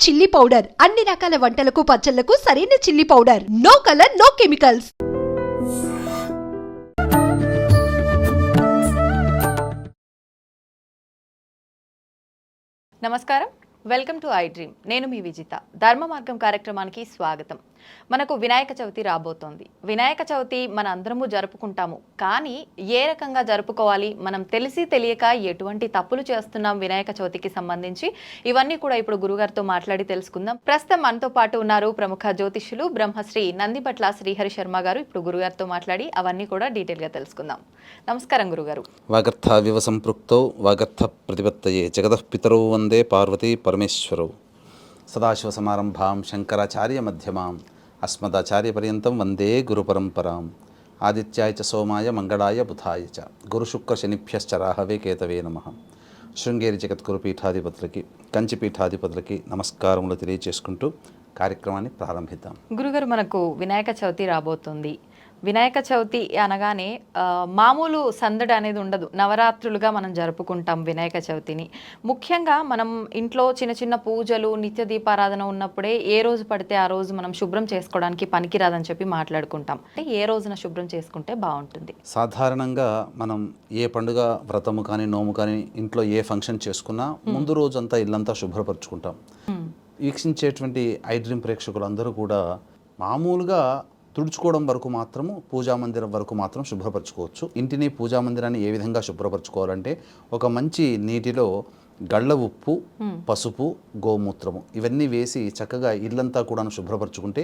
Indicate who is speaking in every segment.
Speaker 1: Chilli powder అన్ని రకాల వంటలకు పచ్చళ్లకు సరైన chilli powder. No colour, no chemicals.
Speaker 2: నమస్కారం, వెల్కమ్ టు ఐ డ్రీమ్. నేను మీ విజిత. ధర్మ మార్గం కార్యక్రమానికి స్వాగతం. మనకు వినాయక చవితి రాబోతోంది. వినాయక చవితి మన అందరము జరుపుకుంటాము, కానీ ఏ రకంగా జరుపుకోవాలి, మనం తెలిసి తెలియక ఎటువంటి తప్పులు చేస్తున్నాం వినాయక చవితికి సంబంధించి, ఇవన్నీ కూడా ఇప్పుడు గురుగారితో మాట్లాడి తెలుసుకుందాం. ప్రస్తుతం మనతో పాటు ఉన్నారు ప్రముఖ జ్యోతిష్యులు బ్రహ్మశ్రీ నందిపట్ల శ్రీహరి శర్మ గారు. ఇప్పుడు గురుగారితో మాట్లాడి అవన్నీ కూడా డీటెయిల్గా తెలుసుకుందాం. నమస్కారం గురుగారు.
Speaker 3: వాగర్థావివ సంపృక్తౌ వాగర్థ ప్రతిపత్తయే జగతః పితరౌ వందే పార్వతీ పరమేశ్వరౌ. సదాశివ సమారంభాం శంకరాచార్య మధ్యమాం అస్మదాచార్య పర్యంతం వందే గురు పరంపరాం. ఆదిత్యాయ చ సోమాయ మంగళాయ బుధాయ చ గురుశుక్ర శనిభ్యశ్చ రాహవే కేతవే నమః. శృంగేరి జగద్గురు పీఠాధిపతులకి, కంచి పీఠాధిపతులకి నమస్కారములు తెలియజేసుకుంటూ కార్యక్రమాన్ని ప్రారంభిద్దాం.
Speaker 2: గురుగారు, మనకు వినాయక చవితి రాబోతుంది. వినాయక చవితి అనగానే మామూలు సందడి అనేది ఉండదు. నవరాత్రులుగా మనం జరుపుకుంటాం వినాయక చవితిని. ముఖ్యంగా మనం ఇంట్లో చిన్న చిన్న పూజలు, నిత్య దీపారాధన ఉన్నప్పుడే ఏ రోజు పడితే ఆ రోజు మనం శుభ్రం చేసుకోవడానికి పనికిరాదని చెప్పి మాట్లాడుకుంటాం. అంటే ఏ రోజున శుభ్రం చేసుకుంటే బాగుంటుంది?
Speaker 3: సాధారణంగా మనం ఏ పండుగ, వ్రతము కానీ, నోము కానీ, ఇంట్లో ఏ ఫంక్షన్ చేసుకున్నా ముందు రోజంతా ఇల్లంతా శుభ్రపరచుకుంటాం. వీక్షించేటువంటి ఐ డ్రీమ్ ప్రేక్షకులందరూ కూడా మామూలుగా తుడుచుకోవడం వరకు మాత్రము, పూజామందిరం వరకు మాత్రం శుభ్రపరచుకోవచ్చు. ఇంటిని, పూజామందిరాన్ని ఏ విధంగా శుభ్రపరచుకోవాలంటే, ఒక మంచి నీటిలో గళ్ళ ఉప్పు, పసుపు, గోమూత్రము ఇవన్నీ వేసి చక్కగా ఇల్లంతా కూడా శుభ్రపరచుకుంటే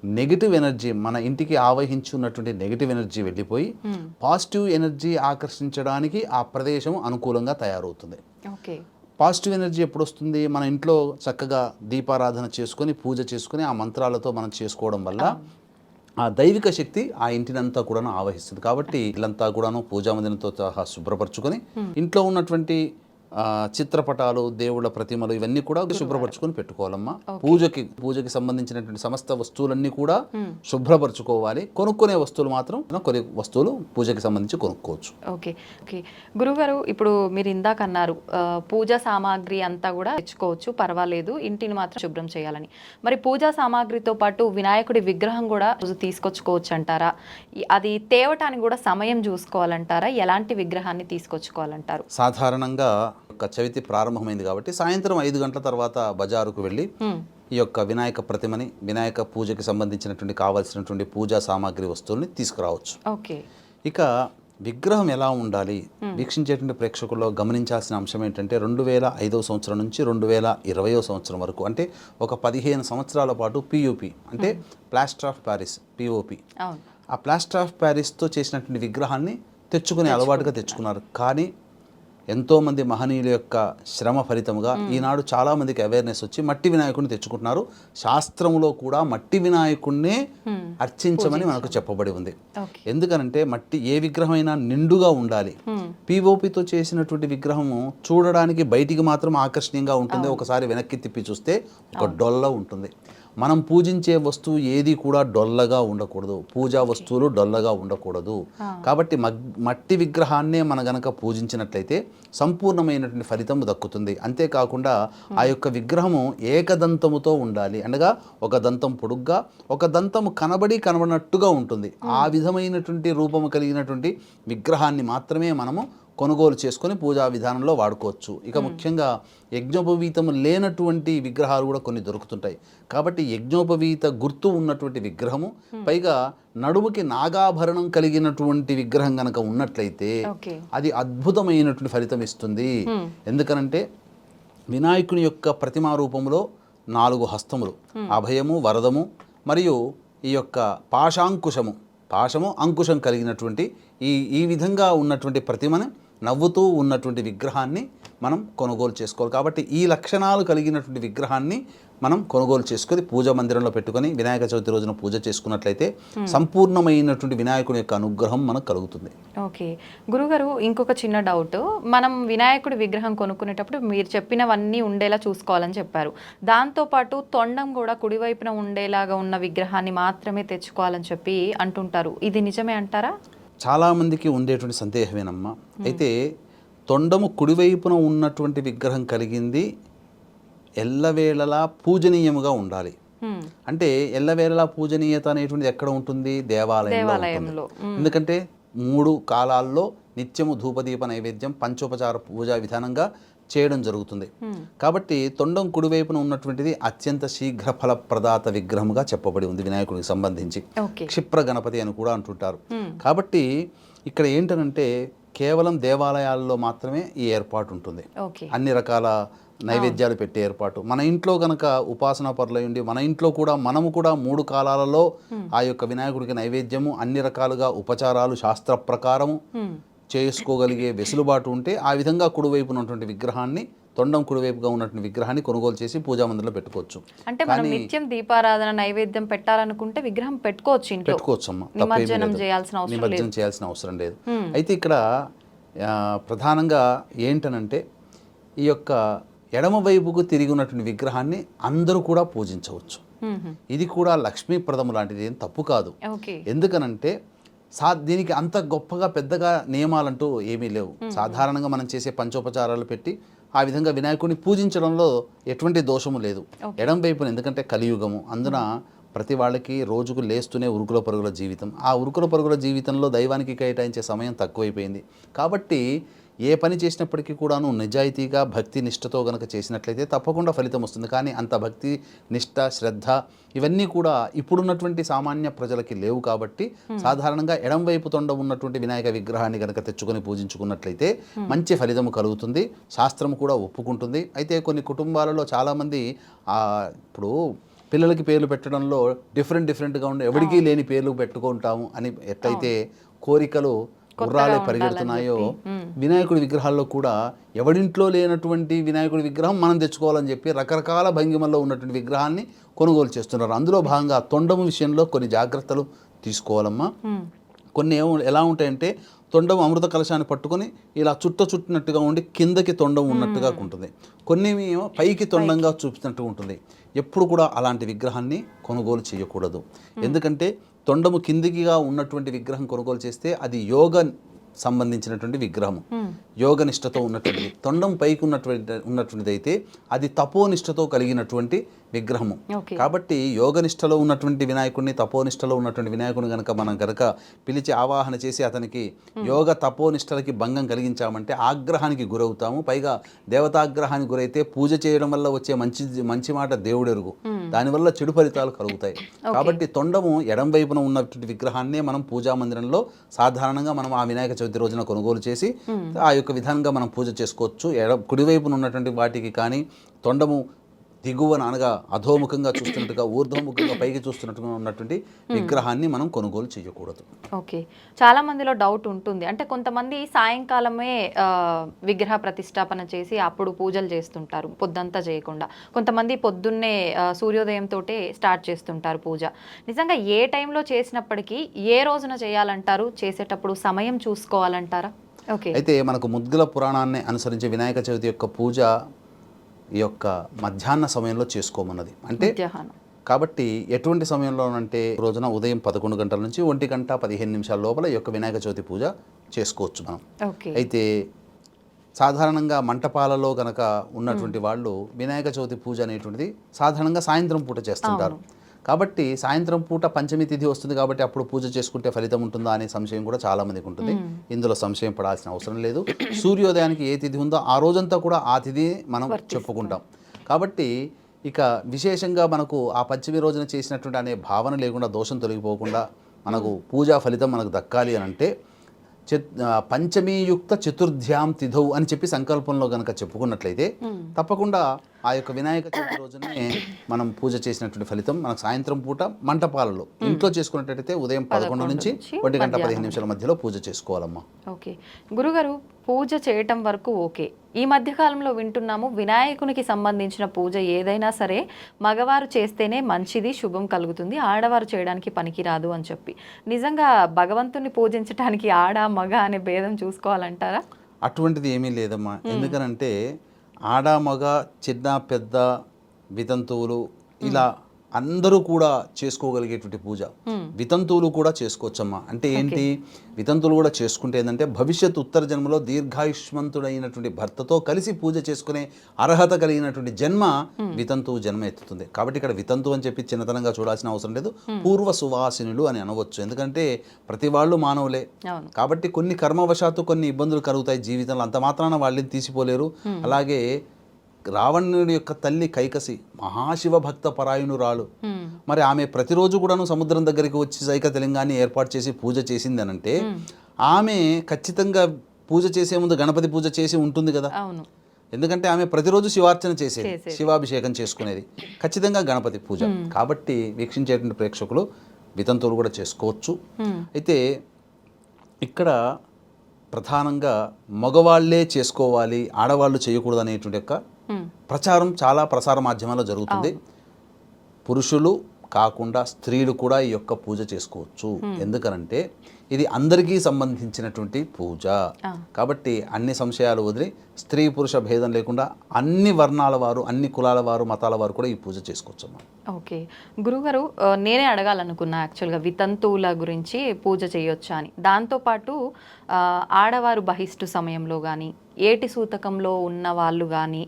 Speaker 3: నెగిటివ్ ఎనర్జీ, మన ఇంటికి ఆవహించి ఉన్నటువంటి నెగిటివ్ ఎనర్జీ వెళ్ళిపోయి పాజిటివ్ ఎనర్జీ ఆకర్షించడానికి ఆ ప్రదేశం అనుకూలంగా తయారవుతుంది. పాజిటివ్ ఎనర్జీ ఎప్పుడు వస్తుంది? మన ఇంట్లో చక్కగా దీపారాధన చేసుకొని, పూజ చేసుకొని, ఆ మంత్రాలతో మనం చేసుకోవడం వల్ల ఆ దైవిక శక్తి ఆ ఇంటినంతా కూడా ఆవహిస్తుంది. కాబట్టి ఇల్లంతా కూడాను పూజామందిరంతో సహా శుభ్రపరచుకొని, ఇంట్లో ఉన్నటువంటి చిత్రపటాలు, దేవుళ్ళ ప్రతిమలు ఇవన్నీ కూడా శుభ్రపరచుకొని పెట్టుకోవాలమ్మా. పూజకి సంబంధించినటువంటి సమస్త వస్తువులన్నీ కూడా శుభ్రపరచుకోవాలి. కొనుక్కునే వస్తువులు మాత్రం కొన్ని వస్తువులు పూజకి సంబంధించి కొనుక్కోవచ్చు.
Speaker 2: ఓకే ఓకే గురుగారు, ఇప్పుడు మీరు ఇందాక అన్నారు పూజా సామాగ్రి అంతా కూడా తెచ్చుకోవచ్చు, పర్వాలేదు, ఇంటిని మాత్రం శుభ్రం చేయాలని. మరి పూజా సామాగ్రితో పాటు వినాయకుడి విగ్రహం కూడా తీసుకొచ్చుకోవచ్చు అంటారా? అది తేవటానికి కూడా సమయం చూసుకోవాలంటారా? ఎలాంటి విగ్రహాన్ని తీసుకొచ్చుకోవాలంటారు?
Speaker 3: సాధారణంగా చవితి ప్రారంభమైంది కాబట్టి సాయంత్రం 5 గంటల తర్వాత బజారుకు వెళ్ళి ఈ యొక్క వినాయక ప్రతిమని, వినాయక పూజకి సంబంధించినటువంటి కావాల్సినటువంటి పూజా సామాగ్రి వస్తువుల్ని తీసుకురావచ్చు. ఇక విగ్రహం ఎలా ఉండాలి? వీక్షించేటువంటి ప్రేక్షకుల్లో గమనించాల్సిన అంశం ఏంటంటే, 2005 సంవత్సరం నుంచి 2020 సంవత్సరం వరకు, అంటే ఒక 15 సంవత్సరాల పాటు పియూపి అంటే ప్లాస్టర్ ఆఫ్ ప్యారిస్, పిఓపి, ఆ ప్లాస్టర్ ఆఫ్ ప్యారిస్తో చేసినటువంటి విగ్రహాన్ని తెచ్చుకునే అలవాటుగా తెచ్చుకున్నారు. కానీ ఎంతోమంది మహనీయుల యొక్క శ్రమ ఫలితముగా ఈనాడు చాలామందికి అవేర్నెస్ వచ్చి మట్టి వినాయకుడిని తెచ్చుకుంటున్నారు. శాస్త్రంలో కూడా మట్టి వినాయకుడినే అర్చించమని మనకు చెప్పబడి ఉంది. ఎందుకనంటే మట్టి ఏ విగ్రహమైనా నిండుగా ఉండాలి. పిఓపితో చేసినటువంటి విగ్రహము చూడడానికి బయటికి మాత్రం ఆకర్షణీయంగా ఉంటుంది, ఒకసారి వెనక్కి తిప్పి చూస్తే ఒక డొల్ల ఉంటుంది. మనం పూజించే వస్తువు ఏది కూడా డొల్లగా ఉండకూడదు, పూజా వస్తువులు డొల్లగా ఉండకూడదు. కాబట్టి మట్టి విగ్రహాన్నే మన గనక పూజించినట్లయితే సంపూర్ణమైనటువంటి ఫలితం దక్కుతుంది. అంతేకాకుండా ఆ యొక్క విగ్రహము ఏకదంతముతో ఉండాలి, అనగా ఒక దంతం పొడుగ్గా, ఒక దంతము కనబడినట్టుగా ఉంటుంది. ఆ విధమైనటువంటి రూపము కలిగినటువంటి విగ్రహాన్ని మాత్రమే మనము కొనుగోలు చేసుకొని పూజా విధానంలో వాడుకోవచ్చు. ఇక ముఖ్యంగా యజ్ఞోపవీతము లేనటువంటి విగ్రహాలు కూడా కొన్ని దొరుకుతుంటాయి. కాబట్టి యజ్ఞోపవీత గుర్తు ఉన్నటువంటి విగ్రహము, పైగా నడుముకి నాగాభరణం కలిగినటువంటి విగ్రహం కనుక ఉన్నట్లయితే అది అద్భుతమైనటువంటి ఫలితం ఇస్తుంది. ఎందుకనంటే వినాయకుని యొక్క ప్రతిమా రూపంలో 4 హస్తములు, అభయము, వరదము మరియు ఈ యొక్క పాశము అంకుశం కలిగినటువంటి ఈ విధంగా ఉన్నటువంటి ప్రతిమను, నవ్వుతూ ఉన్నటువంటి విగ్రహాన్ని మనం కొనుగోలు చేసుకోవాలి. కాబట్టి ఈ లక్షణాలు కలిగినటువంటి విగ్రహాన్ని మనం కొనుగోలు చేసుకొని పూజా మందిరంలో పెట్టుకొని వినాయక చవితి రోజున పూజ చేసుకున్నట్లయితే సంపూర్ణమైనటువంటి వినాయకుని యొక్క అనుగ్రహం మనకు కలుగుతుంది.
Speaker 2: ఓకే గురుగారు, ఇంకొక చిన్న డౌట్. మనం వినాయకుడి విగ్రహం కొనుక్కునేటప్పుడు మీరు చెప్పినవన్నీ ఉండేలా చూసుకోవాలని చెప్పారు. దాంతోపాటు తొండం కూడా కుడివైపున ఉండేలాగా ఉన్న విగ్రహాన్ని మాత్రమే తెచ్చుకోవాలని చెప్పి అంటుంటారు. ఇది నిజమే అంటారా?
Speaker 3: చాలామందికి ఉండేటువంటి సందేహమేనమ్మా. అయితే తొండము కుడివైపున ఉన్నటువంటి విగ్రహం కలిగింది ఎల్లవేళలా పూజనీయముగా ఉండాలి. అంటే ఎల్లవేళలా పూజనీయత అనేటువంటిది ఎక్కడ ఉంటుంది? దేవాలయంలో ఉంటుంది. ఎందుకంటే 3 కాలాల్లో నిత్యము ధూపదీప నైవేద్యం పంచోపచార పూజా విధానంగా చేయడం జరుగుతుంది. కాబట్టి తొండం కుడివైపున ఉన్నటువంటిది అత్యంత శీఘ్ర ఫలప్రదాత విగ్రహంగా చెప్పబడి ఉంది వినాయకుడికి సంబంధించి. క్షిప్ర గణపతి అని కూడా అంటుంటారు. కాబట్టి ఇక్కడ ఏంటనంటే కేవలం దేవాలయాల్లో మాత్రమే ఈ ఏర్పాటు ఉంటుంది. అన్ని రకాల నైవేద్యాలు పెట్టే ఏర్పాటు మన ఇంట్లో కనుక ఉపాసనా పరులై ఉండి మన ఇంట్లో కూడా మనము కూడా 3 కాలాలలో ఆ యొక్క వినాయకుడికి నైవేద్యము అన్ని రకాలుగా ఉపచారాలు శాస్త్ర ప్రకారము చేసుకోగలిగే వెసులుబాటు ఉంటే ఆ విధంగా కుడివైపు ఉన్నటువంటి విగ్రహాన్ని తొండం కుడివైపుగా ఉన్నటువంటి విగ్రహాన్ని కొనుగోలు చేసి పూజా మందిరంలో పెట్టుకోవచ్చు.
Speaker 2: అంటే మనం నిత్యం దీపారాధన నైవేద్యం పెట్టాలనుకుంటే విగ్రహం పెట్టుకోవచ్చు ఇంట్లో.
Speaker 3: పెట్టుకోవచ్చమ్మా,
Speaker 2: నిమజ్జనం చేయాల్సిన
Speaker 3: అవసరం లేదు. అయితే ఇక్కడ ప్రధానంగా ఏంటనంటే ఈ యొక్క ఎడమ వైపుకు తిరిగి ఉన్నటువంటి విగ్రహాన్ని అందరూ కూడా పూజించవచ్చు. ఇది కూడా లక్ష్మీప్రదము లాంటిది, ఏం తప్పు కాదు. ఎందుకనంటే దీనికి అంత గొప్పగా పెద్దగా నియమాలంటూ ఏమీ లేవు. సాధారణంగా మనం చేసే పంచోపచారాలు పెట్టి ఆ విధంగా వినాయకుడిని పూజించడంలో ఎటువంటి దోషము లేదు. ఎడం వైపున ఎందుకంటే కలియుగము, అందున ప్రతి వాళ్ళకి రోజుకు లేస్తూనే ఉరుకుల పరుగుల జీవితం. ఆ ఉరుకుల పరుగుల జీవితంలో దైవానికి కేటాయించే సమయం తక్కువైపోయింది. కాబట్టి ఏ పని చేసినప్పటికీ కూడాను నిజాయితీగా భక్తి నిష్టతో గనక చేసినట్లయితే తప్పకుండా ఫలితం వస్తుంది. కానీ అంత భక్తి నిష్ట శ్రద్ధ ఇవన్నీ కూడా ఇప్పుడున్నటువంటి సామాన్య ప్రజలకి లేవు. కాబట్టి సాధారణంగా ఎడం వైపు తొండ ఉన్నటువంటి వినాయక విగ్రహాన్ని గనక తెచ్చుకొని పూజించుకున్నట్లయితే మంచి ఫలితం కలుగుతుంది, శాస్త్రం కూడా ఒప్పుకుంటుంది. అయితే కొన్ని కుటుంబాలలో చాలామంది ఇప్పుడు పిల్లలకి పేర్లు పెట్టడంలో డిఫరెంట్గా ఉండే ఎవరికీ లేని పేర్లు పెట్టుకుంటాము అని ఎట్లయితే కోరికలు గుర్రాలే పరిగెడుతున్నాయో వినాయకుడి విగ్రహాల్లో కూడా ఎవడింట్లో లేనటువంటి వినాయకుడి విగ్రహం మనం తెచ్చుకోవాలని చెప్పి రకరకాల భంగిమల్లో ఉన్నటువంటి విగ్రహాన్ని కొనుగోలు చేస్తున్నారు. అందులో భాగంగా తొండము విషయంలో కొన్ని జాగ్రత్తలు తీసుకోవాలమ్మా. కొన్ని ఎలా ఉంటాయంటే తొండం అమృత కలశాన్ని పట్టుకొని ఇలా చుట్టినట్టుగా ఉండి కిందకి తొండం ఉన్నట్టుగా ఉంటుంది. కొన్ని పైకి తొండంగా చూపినట్టుగా ఉంటుంది. ఎప్పుడు కూడా అలాంటి విగ్రహాన్ని కొనుగోలు చేయకూడదు. ఎందుకంటే తొండము కిందికిగా ఉన్నటువంటి విగ్రహం కొనుగోలు చేస్తే అది యోగ సంబంధించినటువంటి విగ్రహము, యోగనిష్టతో ఉన్నటువంటిది. తొండం పైకి ఉన్నటువంటిది అయితే అది తపోనిష్టతో కలిగినటువంటి విగ్రహము. కాబట్టి యోగనిష్టలో ఉన్నటువంటి వినాయకుడిని తపోనిష్టలో ఉన్నటువంటి వినాయకుడిని కనుక మనం కనుక పిలిచి ఆవాహన చేసి అతనికి యోగ తపోనిష్టలకి భంగం కలిగించామంటే ఆగ్రహానికి గురవుతాము. పైగా దేవతాగ్రహానికి గురైతే పూజ చేయడం వల్ల వచ్చే మంచి మాట దేవుడెరుగు, దానివల్ల చెడు ఫలితాలు కలుగుతాయి. కాబట్టి తొండము ఎడం వైపున ఉన్నటువంటి విగ్రహాన్నే మనం పూజా మందిరంలో సాధారణంగా మనం ఆ వినాయక చవితి రోజున కొనుగోలు చేసి ఆ యొక్క విధానంగా మనం పూజ చేసుకోవచ్చు. కుడివైపున ఉన్నటువంటి వాటికి కానీ తొండము దిగువన అనగా అధోముఖంగా చూస్తున్నట్టుగా ఊర్ధ్వముఖంగా పైకి చూస్తున్నట్టుగా ఉన్నటువంటి విగ్రహాన్ని మనం కొనుగోలు చేయకూడదు.
Speaker 2: ఓకే, చాలా మందిలో డౌట్ ఉంటుంది. అంటే కొంతమంది సాయంకాలమే విగ్రహ ప్రతిష్టాపన చేసి అప్పుడు పూజలు చేస్తుంటారు, పొద్దంతా చేయకుండా. కొంతమంది పొద్దున్నే సూర్యోదయంతో స్టార్ట్ చేస్తుంటారు పూజ. నిజంగా ఏ టైంలో చేసినప్పటికీ ఏ రోజున చేయాలంటారు? చేసేటప్పుడు సమయం చూసుకోవాలంటారా? ఓకే, అయితే
Speaker 3: మనకు ముద్గల పురాణాన్ని అనుసరించి వినాయక చవితి యొక్క పూజ ఈ యొక్క మధ్యాహ్న సమయంలో చేసుకోమన్నది. అంటే కాబట్టి ఎటువంటి సమయంలో అంటే రోజున ఉదయం 11 గంటల నుంచి 1:15 లోపల ఈ యొక్క వినాయక చవితి పూజ చేసుకోవచ్చు మనం. అయితే సాధారణంగా మంటపాలలో గనక ఉన్నటువంటి వాళ్ళు వినాయక చవితి పూజ అనేటువంటిది సాధారణంగా సాయంత్రం పూట చేస్తుంటారు. కాబట్టి సాయంత్రం పూట పంచమి తిథి వస్తుంది కాబట్టి అప్పుడు పూజ చేసుకుంటే ఫలితం ఉంటుందా అనే సంశయం కూడా చాలా మందికి ఉంటుంది. ఇందులో సంశయం పడాల్సిన అవసరం లేదు. సూర్యోదయానికి ఏ తిథి ఉందో ఆ రోజంతా కూడా ఆ తిథి మనం చెప్పుకుంటాం. కాబట్టి ఇక విశేషంగా మనకు ఆ పంచమి రోజున చేసినటువంటి అనే భావన లేకుండా, దోషం తొలగిపోకుండా మనకు పూజా ఫలితం మనకు దక్కాలి అని అంటే పంచమీయుక్త చతుర్థ్యాం తిథౌ అని చెప్పి సంకల్పంలో గనక చెప్పుకున్నట్లయితే తప్పకుండా ఆ యొక్క వినాయక చవితి రోజునే మనం పూజ చేసినటువంటి ఫలితం మనకు సాయంత్రం పూట మంటపాలలో ఇంట్లో చేసుకున్నట్టయితే ఉదయం 11 నుంచి 1:15 మధ్యలో పూజ చేసుకోవాలమ్మా.
Speaker 2: ఓకే గురుగారు, పూజ చేయటం వరకు ఓకే. ఈ మధ్య కాలంలో వింటున్నాము వినాయకునికి సంబంధించిన పూజ ఏదైనా సరే మగవారు చేస్తేనే మంచిది, శుభం కలుగుతుంది, ఆడవారు చేయడానికి పనికిరాదు అని చెప్పి. నిజంగా భగవంతుని పూజించడానికి ఆడ మగ అనే భేదం చూసుకోవాలంటారా?
Speaker 3: అటువంటిది ఏమీ లేదమ్మా. ఎందుకనంటే ఆడ మగ చిన్న పెద్ద వితంతువులు ఇలా అందరూ కూడా చేసుకోగలిగేటువంటి పూజ. వితంతువులు కూడా చేసుకోవచ్చమ్మా. అంటే ఏంటి, వితంతువులు కూడా చేసుకుంటే ఏంటంటే భవిష్యత్ ఉత్తర జన్మలో దీర్ఘాయుష్మంతుడైనటువంటి భర్తతో కలిసి పూజ చేసుకునే అర్హత కలిగినటువంటి జన్మ వితంతువు జన్మ ఎత్తుతుంది. కాబట్టి ఇక్కడ వితంతువు అని చెప్పి చిన్నతనంగా చూడాల్సిన అవసరం లేదు, పూర్వ సువాసినులు అని అనవచ్చు. ఎందుకంటే ప్రతి వాళ్ళు మానవులే కాబట్టి కొన్ని కర్మవశాత్తు కొన్ని ఇబ్బందులు కలుగుతాయి జీవితంలో, అంత మాత్రాన వాళ్ళని తీసిపోలేరు. అలాగే రావణుడి యొక్క తల్లి కైకసి మహాశివ భక్త పరాయణురాలు. మరి ఆమె ప్రతిరోజు కూడాను సముద్రం దగ్గరికి వచ్చి సైక తెలంగాణ ఏర్పాటు చేసి పూజ చేసింది అని అంటే ఆమె ఖచ్చితంగా పూజ చేసే ముందు గణపతి పూజ చేసి ఉంటుంది కదా. ఎందుకంటే ఆమె ప్రతిరోజు శివార్చన చేసేది, శివాభిషేకం చేసుకునేది, ఖచ్చితంగా గణపతి పూజ. కాబట్టి వీక్షించేటువంటి ప్రేక్షకులు వితంతువులు కూడా చేసుకోవచ్చు. అయితే ఇక్కడ ప్రధానంగా మగవాళ్లే చేసుకోవాలి, ఆడవాళ్ళు చేయకూడదు అనేటువంటి యొక్క ప్రచారం చాలా ప్రసార మాధ్యమాల్లో జరుగుతుంది. పురుషులు కాకుండా స్త్రీలు కూడా ఈ యొక్క పూజ చేసుకోవచ్చు. ఎందుకనంటే ఇది అందరికీ సంబంధించినటువంటి పూజ కాబట్టి అన్ని సంశయాలు వదిలి స్త్రీ పురుష భేదం లేకుండా అన్ని వర్ణాల వారు, అన్ని కులాల వారు, మతాల వారు కూడా ఈ పూజ చేసుకోవచ్చు.
Speaker 2: ఓకే గురుగారు, నేనే అడగాలనుకున్నా యాక్చువల్గా వితంతువుల గురించి పూజ చేయొచ్చా అని. దాంతోపాటు ఆడవారు బహిష్టు సమయంలో కానీ, ఏటి సూతకంలో ఉన్న వాళ్ళు కానీ,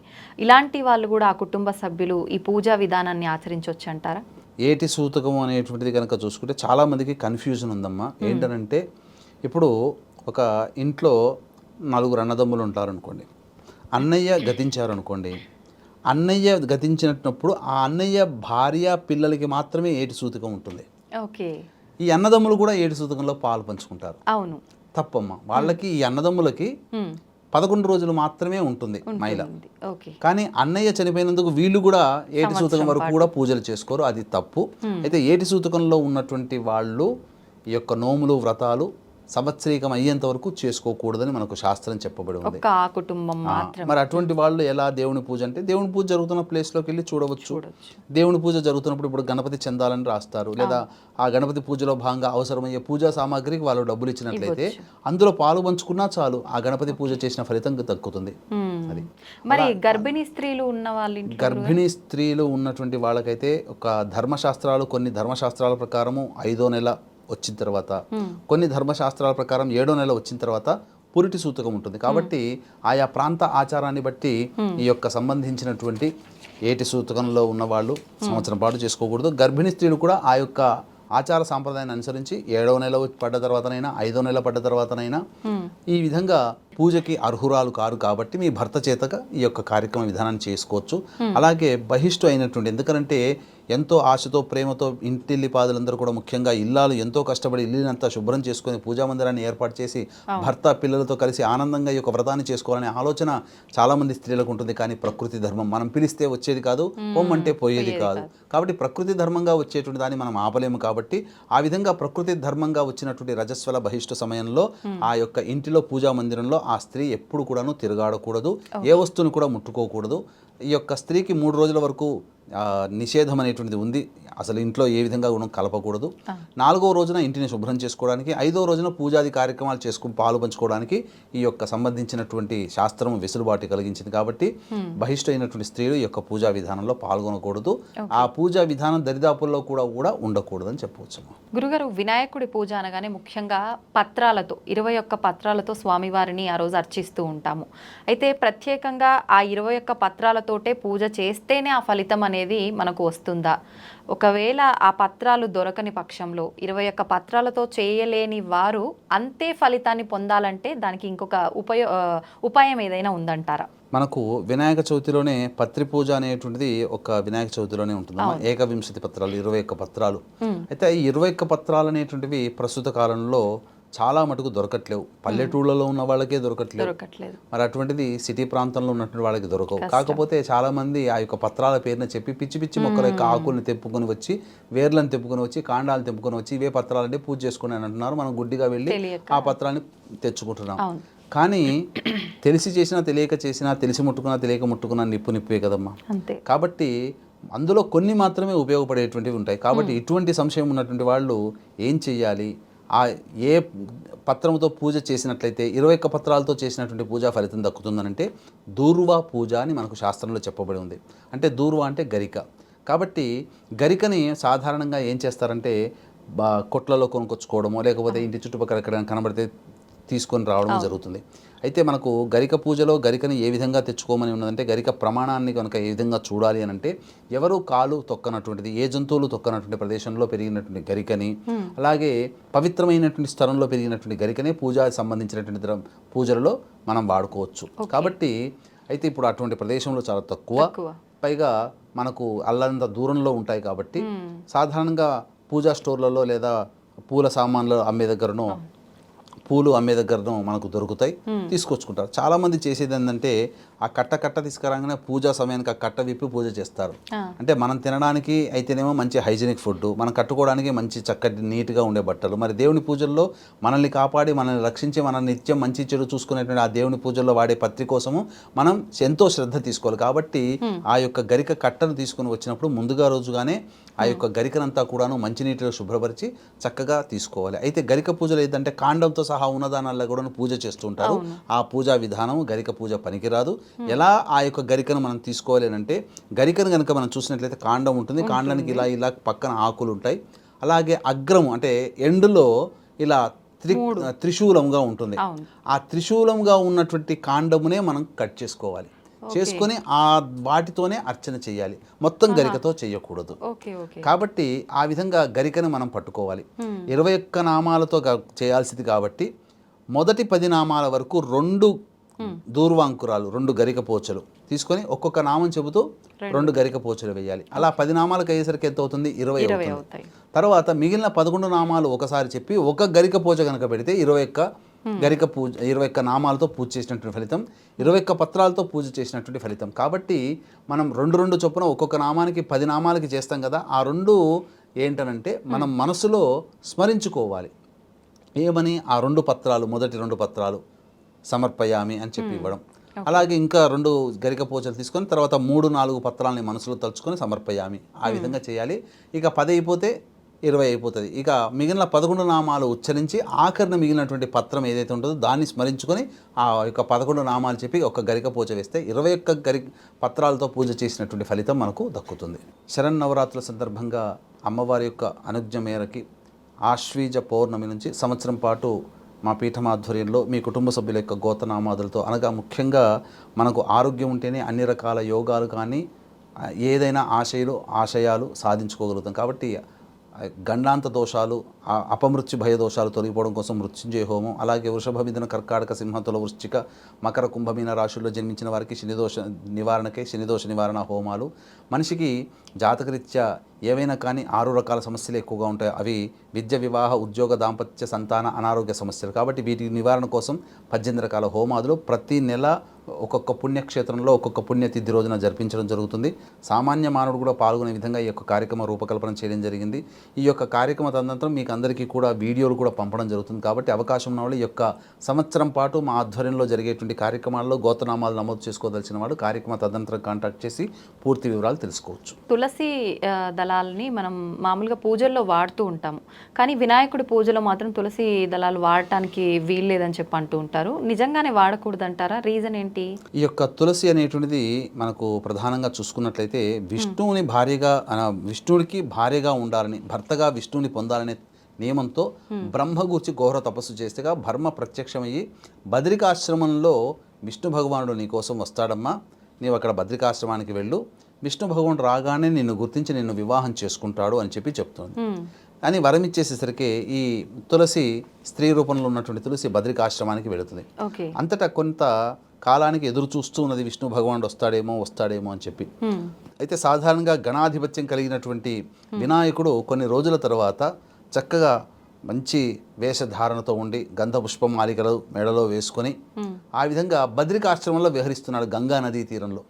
Speaker 2: ఇలాంటి వాళ్ళు కూడా ఆ కుటుంబ సభ్యులు ఈ పూజా విధానాన్ని ఆచరించవచ్చు అంటారా?
Speaker 3: ఏటి సూతకం అనేటువంటిది కనుక చూసుకుంటే చాలామందికి కన్ఫ్యూజన్ ఉందమ్మా. ఏంటనంటే ఇప్పుడు ఒక ఇంట్లో నలుగురు అన్నదమ్ములు ఉంటారనుకోండి, అన్నయ్య గతించారనుకోండి, అన్నయ్య గతించినప్పుడు ఆ అన్నయ్య భార్య పిల్లలకి మాత్రమే ఏటి సూతకం ఉంటుంది.
Speaker 2: ఓకే,
Speaker 3: ఈ అన్నదమ్ములు కూడా ఏటి సూతకంలో పాలు పంచుకుంటారు.
Speaker 2: అవును,
Speaker 3: తప్పమ్మా. వాళ్ళకి ఈ అన్నదమ్ములకి 11 రోజులు మాత్రమే ఉంటుంది మైల. కానీ అన్నయ్య చనిపోయినందుకు వీళ్ళు కూడా ఏటి సూతకం వరకు కూడా పూజలు చేసుకోరు, అది తప్పు. అయితే ఏటి సూతకంలో ఉన్నటువంటి వాళ్ళు ఈ యొక్క నోములు వ్రతాలు సంవత్సరీకం అయ్యేంత వరకు చేసుకోకూడదని మనకు శాస్త్రం చెప్పబడి ఉంది. మరి అటువంటి వాళ్ళు ఎలా దేవుని పూజ అంటే దేవుని పూజ జరుగుతున్న ప్లేస్లోకి వెళ్ళి చూడవచ్చు. దేవుని పూజ జరుగుతున్నప్పుడు ఇప్పుడు గణపతి చందాలని రాస్తారు, లేదా ఆ గణపతి పూజలో భాగంగా అవసరమయ్యే పూజా సామాగ్రికి వాళ్ళు డబ్బులు ఇచ్చినట్లయితే అందులో పాలు పంచుకున్నా చాలు, ఆ గణపతి పూజ చేసిన ఫలితం దక్కుతుంది. అది
Speaker 2: మరి గర్భిణీ స్త్రీలు ఉన్న వాళ్ళు,
Speaker 3: గర్భిణీ స్త్రీలు ఉన్నటువంటి వాళ్ళకైతే ఒక ధర్మశాస్త్రాలు, కొన్ని ధర్మశాస్త్రాల ప్రకారము 5వ నెల వచ్చిన తర్వాత, కొన్ని ధర్మశాస్త్రాల ప్రకారం 7వ నెల వచ్చిన తర్వాత పురిటి సూతకం ఉంటుంది. కాబట్టి ఆయా ప్రాంత ఆచారాన్ని బట్టి ఈ యొక్క సంబంధించినటువంటి ఏటి సూతకంలో ఉన్న వాళ్ళు సంవత్సరం పాటు చేసుకోకూడదు. గర్భిణీ స్త్రీలు కూడా ఆ యొక్క ఆచార సాంప్రదాయాన్ని అనుసరించి 7వ నెల పడ్డ తర్వాతనైనా, 5వ నెల పడ్డ తర్వాతనైనా ఈ విధంగా పూజకి అర్హురాలు కారు కాబట్టి మీ భర్త చేతగా ఈ యొక్క కార్యక్రమ విధానాన్ని చేసుకోవచ్చు. అలాగే బహిష్టు అయినటువంటి, ఎందుకంటే ఎంతో ఆశతో ప్రేమతో ఇంటిల్లి పాదులందరూ కూడా, ముఖ్యంగా ఇల్లాలు ఎంతో కష్టపడి ఇల్లునంతా శుభ్రం చేసుకుని పూజా మందిరాన్ని ఏర్పాటు చేసి భర్త పిల్లలతో కలిసి ఆనందంగా ఈ యొక్క వ్రతాన్ని చేసుకోవాలనే ఆలోచన చాలామంది స్త్రీలకు ఉంటుంది. కానీ ప్రకృతి ధర్మం, మనం పిలిస్తే వచ్చేది కాదు, పొమ్మంటే పోయేది కాదు. కాబట్టి ప్రకృతి ధర్మంగా వచ్చేటువంటి దాన్ని మనం ఆపలేము. కాబట్టి ఆ విధంగా ప్రకృతి ధర్మంగా వచ్చినటువంటి రజస్వల బహిష్టు సమయంలో ఆ యొక్క ఇంటిలో పూజా మందిరంలో ఆ స్త్రీ ఎప్పుడు కూడాను తిరగాడకూడదు, ఏ వస్తువును కూడా ముట్టుకోకూడదు. ఈ యొక్క స్త్రీకి 3 రోజుల వరకు నిషేధం అనేటువంటిది ఉంది, అసలు ఇంట్లో ఏ విధంగా కూడా కలపకూడదు. 4వ రోజున ఇంటిని శుభ్రం చేసుకోవడానికి, 5వ రోజున పూజాది కార్యక్రమాలు చేసుకుని పాలు పంచుకోవడానికి ఈ యొక్క సంబంధించినటువంటి శాస్త్రం వెసులుబాటు కలిగించింది. కాబట్టి బహిష్టు అయినటువంటి స్త్రీలు ఈ యొక్క పూజా విధానంలో పాల్గొనకూడదు, ఆ పూజా విధానం దరిదాపుల్లో కూడా ఉండకూడదు అని చెప్పవచ్చు.
Speaker 2: గురుగారు, వినాయకుడి పూజ అనగానే ముఖ్యంగా పత్రాలతో, 21 పత్రాలతో స్వామివారిని ఆ రోజు అర్చిస్తూ ఉంటాము. అయితే ప్రత్యేకంగా ఆ 21 పత్రాలతోటే పూజ చేస్తేనే ఆ ఫలితం అనేది మనకు వస్తుందా? ఒకవేళ ఆ పత్రాలు దొరకని పక్షంలో 21 పత్రాలతో చేయలేని వారు అంతే ఫలితాన్ని పొందాలంటే దానికి ఇంకొక ఉపాయం ఏదైనా ఉందంటారా?
Speaker 3: మనకు వినాయక చవితిలోనే పత్రి పూజ అనేటువంటిది ఒక వినాయక చవితిలోనే ఉంటుంది. 21 పత్రాలు, 21 పత్రాలు. అయితే ఈ 21 పత్రాలు అనేటువంటివి ప్రస్తుత కాలంలో చాలా మటుకు దొరకట్లేవు. పల్లెటూళ్ళలో ఉన్న వాళ్ళకే దొరకట్లేదు. మరి అటువంటిది సిటీ ప్రాంతంలో ఉన్నటువంటి వాళ్ళకి దొరకవు. కాకపోతే చాలా మంది ఆ యొక్క పత్రాల పేరున చెప్పి పిచ్చి పిచ్చి మొక్కల యొక్క ఆకుల్ని తెప్పుకొని వచ్చి, వేర్లను తెప్పుకొని వచ్చి, కాండాలను తెప్పుకొని వచ్చి ఇవే పత్రాలంటే పూజ చేసుకుని అని అంటున్నారు. మనం గుడ్డిగా వెళ్ళి ఆ పత్రాన్ని తెచ్చుకుంటున్నాం. కానీ తెలిసి చేసినా తెలియక చేసినా, తెలిసి ముట్టుకున్నా తెలియక ముట్టుకున్నా నిప్పే కదమ్మా. కాబట్టి అందులో కొన్ని మాత్రమే ఉపయోగపడేటువంటివి ఉంటాయి. కాబట్టి ఇటువంటి సంశయం ఉన్నటువంటి వాళ్ళు ఏం చెయ్యాలి? ఏ పత్రంతో పూజ చేసినట్లయితే 21 పత్రాలతో చేసినటువంటి పూజా ఫలితం దక్కుతుందనంటే దూర్వా పూజ అని మనకు శాస్త్రంలో చెప్పబడి ఉంది. అంటే దూర్వా అంటే గరిక. కాబట్టి గరికని సాధారణంగా ఏం చేస్తారంటే కొట్లలో కొనుక్కొచ్చుకోవడమో లేకపోతే ఇంటి చుట్టుపక్కల ఎక్కడైనా కనబడితే తీసుకొని రావడం జరుగుతుంది. అయితే మనకు గరిక పూజలో గరికని ఏ విధంగా తెచ్చుకోమని ఉన్నదంటే గరిక ప్రమాణాన్ని కనుక ఏ విధంగా చూడాలి అని అంటే ఎవరు కాలు తొక్కనటువంటిది, ఏ జంతువులు తొక్కనటువంటి ప్రదేశంలో పెరిగినటువంటి గరికని, అలాగే పవిత్రమైనటువంటి స్థలంలో పెరిగినటువంటి గరికనే పూజ సంబంధించినటువంటి పూజలలో మనం వాడుకోవచ్చు. కాబట్టి అయితే ఇప్పుడు అటువంటి ప్రదేశంలో చాలా తక్కువ, పైగా మనకు అల్లంత దూరంలో ఉంటాయి. కాబట్టి సాధారణంగా పూజా స్టోర్లలో లేదా పూల సామాన్లు అమ్మే దగ్గరనో పూలు అమ్మే దగ్గరనో మనకు దొరుకుతాయి, తీసుకొచ్చుకుంటారు. చాలామంది చేసేది ఏంటంటే ఆ కట్ట తీసుకురాగానే పూజా సమయానికి ఆ కట్ట విప్పి పూజ చేస్తారు. అంటే మనం తినడానికి అయితేనేమో మంచి హైజీనిక్ ఫుడ్, మనం కట్టుకోవడానికి మంచి చక్కటి నీట్గా ఉండే బట్టలు, మరి దేవుని పూజల్లో మనల్ని కాపాడి మనల్ని రక్షించి మన నిత్యం మంచి చెడు చూసుకునేటువంటి ఆ దేవుని పూజల్లో వాడే పత్రి కోసము మనం ఎంతో శ్రద్ధ తీసుకోవాలి. కాబట్టి ఆ యొక్క గరిక కట్టను తీసుకుని వచ్చినప్పుడు ముందుగా రోజుగానే ఆ యొక్క గరికనంతా కూడాను మంచినీటిలో శుభ్రపరిచి చక్కగా తీసుకోవాలి. అయితే గరిక పూజలు ఏంటంటే కాండంతో సహా ఉన్నదానాల్లో కూడా పూజ చేస్తుంటారు. ఆ పూజా విధానం గరిక పూజ పనికిరాదు. ఎలా ఆ యొక్క గరికను మనం తీసుకోవాలి అంటే గరికను కనుక మనం చూసినట్లయితే కాండం ఉంటుంది, కాండానికి ఇలా పక్కన ఆకులు ఉంటాయి, అలాగే అగ్రము అంటే ఎండులో ఇలా త్రిశూలంగా ఉంటుంది. ఆ త్రిశూలంగా ఉన్నటువంటి కాండమునే మనం కట్ చేసుకోవాలి. చేసుకొని ఆ వాటితోనే అర్చన చేయాలి, మొత్తం గరికతో చేయకూడదు. కాబట్టి ఆ విధంగా గరికను మనం పట్టుకోవాలి. 21 నామాలతో చేయాల్సింది కాబట్టి మొదటి 10 నామాల వరకు 2 దూర్వాంకురాలు 2 గరిక పోచలు తీసుకొని ఒక్కొక్క నామం చెబుతూ 2 గరిక పోచలు వేయాలి. అలా 10 నామాలకు అయ్యేసరికి ఎంత అవుతుంది? 20 అవుతుంది. తర్వాత మిగిలిన 11 నామాలు ఒకసారి చెప్పి ఒక గరిక పూజ కనుక పెడితే 21 గరిక పూజ 21 నామాలతో పూజ చేసినటువంటి ఫలితం, 21 పత్రాలతో పూజ చేసినటువంటి ఫలితం. కాబట్టి మనం 2 చొప్పున ఒక్కొక్క నామానికి 10 నామాలకి చేస్తాం కదా, ఆ 2 ఏంటనంటే మనం మనసులో స్మరించుకోవాలి. ఏమని? ఆ 2 పత్రాలు, మొదటి 2 పత్రాలు సమర్పయామి అని చెప్పి ఇవ్వడం. అలాగే ఇంకా 2 గరిక పూజలు తీసుకొని తర్వాత 3-4 పత్రాలని మనసులో తలుచుకొని సమర్పయామి, ఆ విధంగా చేయాలి. ఇక 10 అయిపోతే 20 అయిపోతుంది. ఇక మిగిలిన 11 నామాలు ఉచ్చరించి ఆఖరిన మిగిలినటువంటి పత్రం ఏదైతే ఉంటుందో దాన్ని స్మరించుకొని ఆ యొక్క 11 నామాలు చెప్పి ఒక గరిక పూజ వేస్తే 21 పత్రాలతో పూజ చేసినటువంటి ఫలితం మనకు దక్కుతుంది. శరన్నవరాత్రుల సందర్భంగా అమ్మవారి యొక్క అనుజ్ఞ మేరకి ఆశ్వీజ పౌర్ణమి నుంచి సంవత్సరం పాటు మా పీఠం ఆధ్వర్యంలో మీ కుటుంబ సభ్యుల యొక్క గోతనామాదులతో, అనగా ముఖ్యంగా మనకు ఆరోగ్యం ఉంటేనే అన్ని రకాల యోగాలు కానీ ఏదైనా ఆశయాలు సాధించుకోగలుగుతాం. కాబట్టి గండాంత దోషాలు, అపమృత్యు భయ దోషాలు తొలగిపోవడం కోసం మృత్యుంజయ హోమం, అలాగే వృషభ మిథున కర్కాటక సింహతుల వృశ్చిక మకర కుంభమీన రాశుల్లో జన్మించిన వారికి శనిదోష నివారణకే శనిదోష నివారణ హోమాలు, మనిషికి జాతకరీత్యా ఏవైనా కానీ 6 రకాల సమస్యలు ఎక్కువగా ఉంటాయి. అవి విద్య, వివాహ, ఉద్యోగ, దాంపత్య, సంతాన, అనారోగ్య సమస్యలు. కాబట్టి వీటి నివారణ కోసం 18 రకాల హోమాదులు ప్రతి నెల ఒక్కొక్క పుణ్యక్షేత్రంలో ఒక్కొక్క పుణ్యతిథి రోజున జరిపించడం జరుగుతుంది. సామాన్య మానవుడు కూడా పాల్గొనే విధంగా ఈ యొక్క కార్యక్రమ రూపకల్పన చేయడం జరిగింది. ఈ యొక్క కార్యక్రమ తదనంతరం మీకు అందరికీ కూడా వీడియోలు కూడా పంపడం జరుగుతుంది. కాబట్టి అవకాశం ఉన్న వాళ్ళు ఈ యొక్క సంవత్సరం పాటు మా ఆధ్వర్యంలో జరిగేటువంటి కార్యక్రమాల్లో గోత్రనామాలు నమోదు చేసుకోదలిచిన వాడు కార్యక్రమ తదనంతరం కాంటాక్ట్ చేసి పూర్తి వివరాలు తెలుసుకోవచ్చు.
Speaker 2: తులసి దళాలని మనం మామూలుగా పూజల్లో వాడుతూ ఉంటాము, కానీ వినాయకుడి పూజలో మాత్రం తులసి దళాలు వాడటానికి వీల్లేదని చెప్పి అంటూ ఉంటారు. నిజంగానే వాడకూడదంటారా? రీజన్ ఏంటి?
Speaker 3: ఈ యొక్క తులసి అనేటువంటిది మనకు ప్రధానంగా చూసుకున్నట్లయితే విష్ణువుడికి భార్యగా ఉండాలని, భర్తగా విష్ణువుని పొందాలనే నియమంతో బ్రహ్మ గూర్చి ఘోర తపస్సు చేస్తేగా బ్రహ్మ ప్రత్యక్షమయ్యి బద్రికాశ్రమంలో విష్ణు భగవానుడు నీ కోసం వస్తాడమ్మా, నీవు అక్కడ బద్రికాశ్రమానికి వెళ్ళు, విష్ణు భగవానుడు రాగానే నిన్ను గుర్తించి నిన్ను వివాహం చేసుకుంటాడు అని చెప్పి చెప్తుంది. అని వరం ఇచ్చేసేసరికి ఈ తులసి స్త్రీ రూపంలో ఉన్నటువంటి తులసి బద్రికాశ్రమానికి వెళుతుంది. అంతటా కొంత కాలానికి ఎదురు చూస్తూ ఉన్నది విష్ణు భగవానుడు వస్తాడేమో అని చెప్పి. అయితే సాధారణంగా గణాధిపత్యం కలిగినటువంటి వినాయకుడు కొన్ని రోజుల తర్వాత చక్కగా మంచి వేషధారణతో ఉండి గంధ పుష్పం మాలికలు మెడలో వేసుకొని ఆ విధంగా బద్రికాశ్రమంలో విహరిస్తున్నాడు గంగా నదీ తీరంలో.